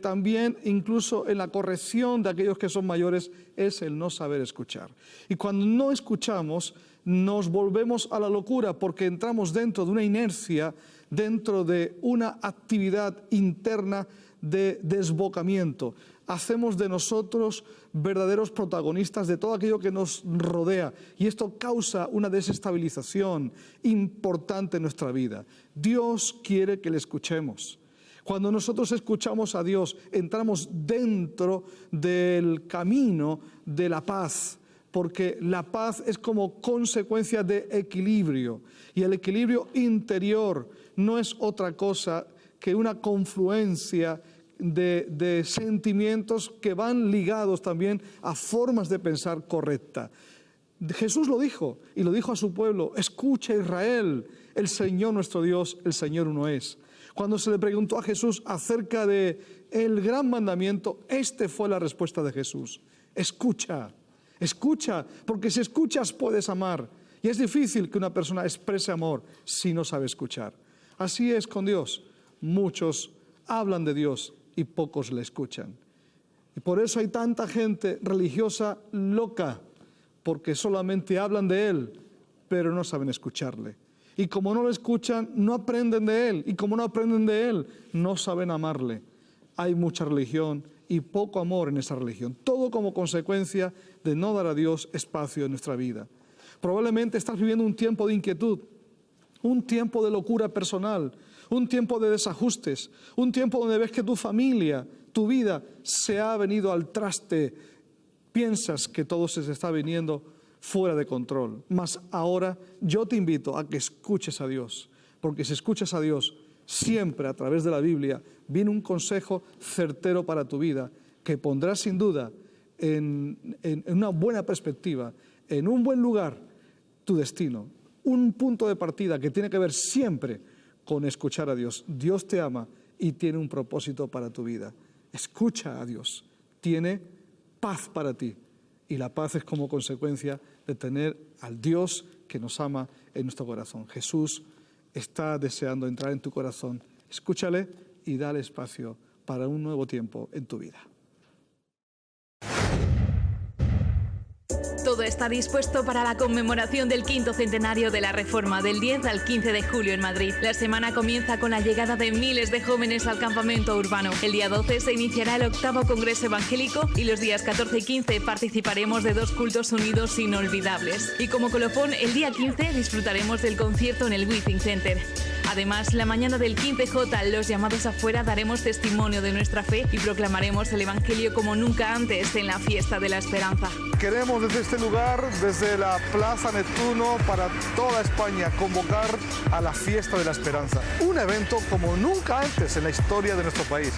[SPEAKER 1] también incluso en la corrección de aquellos que son mayores, es el no saber escuchar. Y cuando no escuchamos, nos volvemos a la locura porque entramos dentro de una inercia, dentro de una actividad interna de desbocamiento. Hacemos de nosotros verdaderos protagonistas de todo aquello que nos rodea y esto causa una desestabilización importante en nuestra vida. Dios quiere que le escuchemos. Cuando nosotros escuchamos a Dios, entramos dentro del camino de la paz, porque la paz es como consecuencia de equilibrio y el equilibrio interior no es otra cosa que una confluencia de sentimientos que van ligados también a formas de pensar correcta. Jesús lo dijo, y lo dijo a su pueblo: escucha Israel, el Señor nuestro Dios, el Señor uno es. Cuando se le preguntó a Jesús acerca de el gran mandamiento, esta fue la respuesta de Jesús: escucha, escucha, porque si escuchas puedes amar. Y es difícil que una persona exprese amor si no sabe escuchar. Así es con Dios. Muchos hablan de Dios y pocos le escuchan. Y por eso hay tanta gente religiosa loca, porque solamente hablan de Él, pero no saben escucharle. Y como no lo escuchan, no aprenden de Él. Y como no aprenden de Él, no saben amarle. Hay mucha religión y poco amor en esa religión. Todo como consecuencia de no dar a Dios espacio en nuestra vida. Probablemente estás viviendo un tiempo de inquietud, un tiempo de locura personal, un tiempo de desajustes, un tiempo donde ves que tu familia, tu vida se ha venido al traste. Piensas que todo se está viniendo fuera de control. Mas ahora yo te invito a que escuches a Dios, porque si escuchas a Dios, siempre a través de la Biblia viene un consejo certero para tu vida, que pondrá sin duda en una buena perspectiva, en un buen lugar, tu destino. Un punto de partida que tiene que ver siempre con escuchar a Dios. Dios te ama y tiene un propósito para tu vida. Escucha a Dios. Tiene paz para ti. Y la paz es como consecuencia de tener al Dios que nos ama en nuestro corazón. Jesús está deseando entrar en tu corazón. Escúchale y dale espacio para un nuevo tiempo en tu vida.
[SPEAKER 16] Todo está dispuesto para la conmemoración del 5º centenario de la Reforma, del 10 al 15 de julio en Madrid. La semana comienza con la llegada de miles de jóvenes al campamento urbano. El día 12 se iniciará el 8º Congreso Evangélico y los días 14 y 15 participaremos de 2 cultos unidos inolvidables. Y como colofón, el día 15 disfrutaremos del concierto en el Withing Center. Además, la mañana del 15J, los llamados afuera, daremos testimonio de nuestra fe y proclamaremos el Evangelio como nunca antes en la Fiesta de la Esperanza.
[SPEAKER 1] Queremos desde este lugar, desde la Plaza Neptuno, para toda España, convocar a la Fiesta de la Esperanza. Un evento como nunca antes en la historia de nuestro país.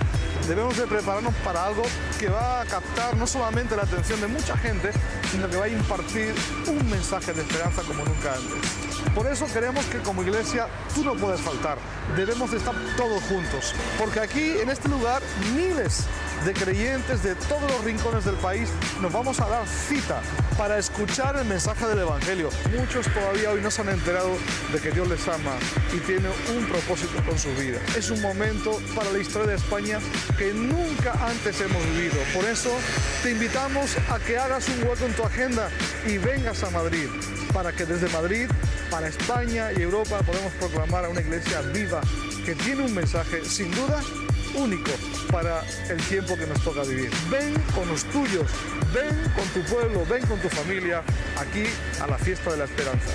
[SPEAKER 1] Debemos de prepararnos para algo que va a captar no solamente la atención de mucha gente, sino que va a impartir un mensaje de esperanza como nunca antes. Por eso queremos que como iglesia tú no puedes faltar. Debemos de estar todos juntos, porque aquí en este lugar miles de creyentes de todos los rincones del país nos vamos a dar cita para escuchar el mensaje del Evangelio. Muchos todavía hoy no se han enterado de que Dios les ama y tiene un propósito con su vida. Es un momento para la historia de España que nunca antes hemos vivido. Por eso te invitamos a que hagas un hueco en tu agenda y vengas a Madrid, para que desde Madrid, para España y Europa podamos proclamar a una iglesia viva que tiene un mensaje sin duda único para el tiempo que nos toca vivir. Ven con los tuyos, ven con tu pueblo, ven con tu familia aquí a la Fiesta de la Esperanza.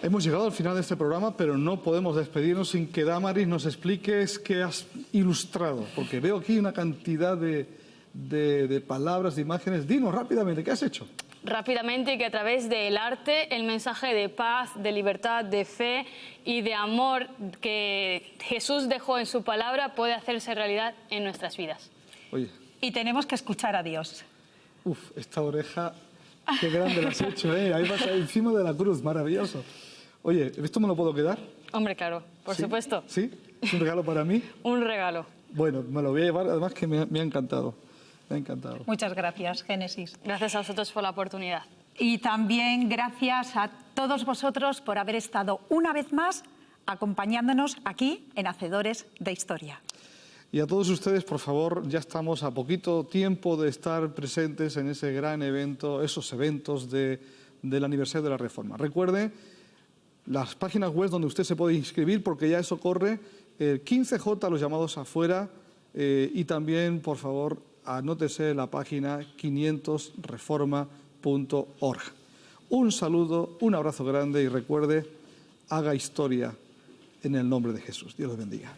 [SPEAKER 1] Hemos llegado al final de este programa, pero no podemos despedirnos sin que Damaris nos expliques qué has ilustrado, porque veo aquí una cantidad de palabras, de imágenes. Dinos rápidamente, ¿qué has hecho?
[SPEAKER 4] Rápidamente, que a través del arte, el mensaje de paz, de libertad, de fe y de amor que Jesús dejó en su palabra puede hacerse realidad en nuestras vidas.
[SPEAKER 1] Oye.
[SPEAKER 2] Y tenemos que escuchar a Dios.
[SPEAKER 1] Uf, esta oreja, qué grande la has hecho, ¿eh? Ahí vas encima de la cruz, maravilloso. Oye, ¿esto me lo puedo quedar?
[SPEAKER 4] Hombre, claro, por supuesto.
[SPEAKER 1] ¿Sí? ¿Es un regalo para mí?
[SPEAKER 4] Un regalo.
[SPEAKER 1] Bueno, me lo voy a llevar, además que me ha encantado. Me ha encantado.
[SPEAKER 2] Muchas gracias, Génesis.
[SPEAKER 4] Gracias a vosotros por la oportunidad.
[SPEAKER 2] Y también gracias a todos vosotros por haber estado una vez más acompañándonos aquí en Hacedores de Historia.
[SPEAKER 1] Y a todos ustedes, por favor, ya estamos a poquito tiempo de estar presentes en ese gran evento, esos eventos del aniversario de la Reforma. Recuerde las páginas web donde usted se puede inscribir, porque ya eso corre, el 15J, los llamados afuera, y también, por favor, anótese la página 500reforma.org. Un saludo, un abrazo grande y recuerde, haga historia en el nombre de Jesús. Dios los bendiga.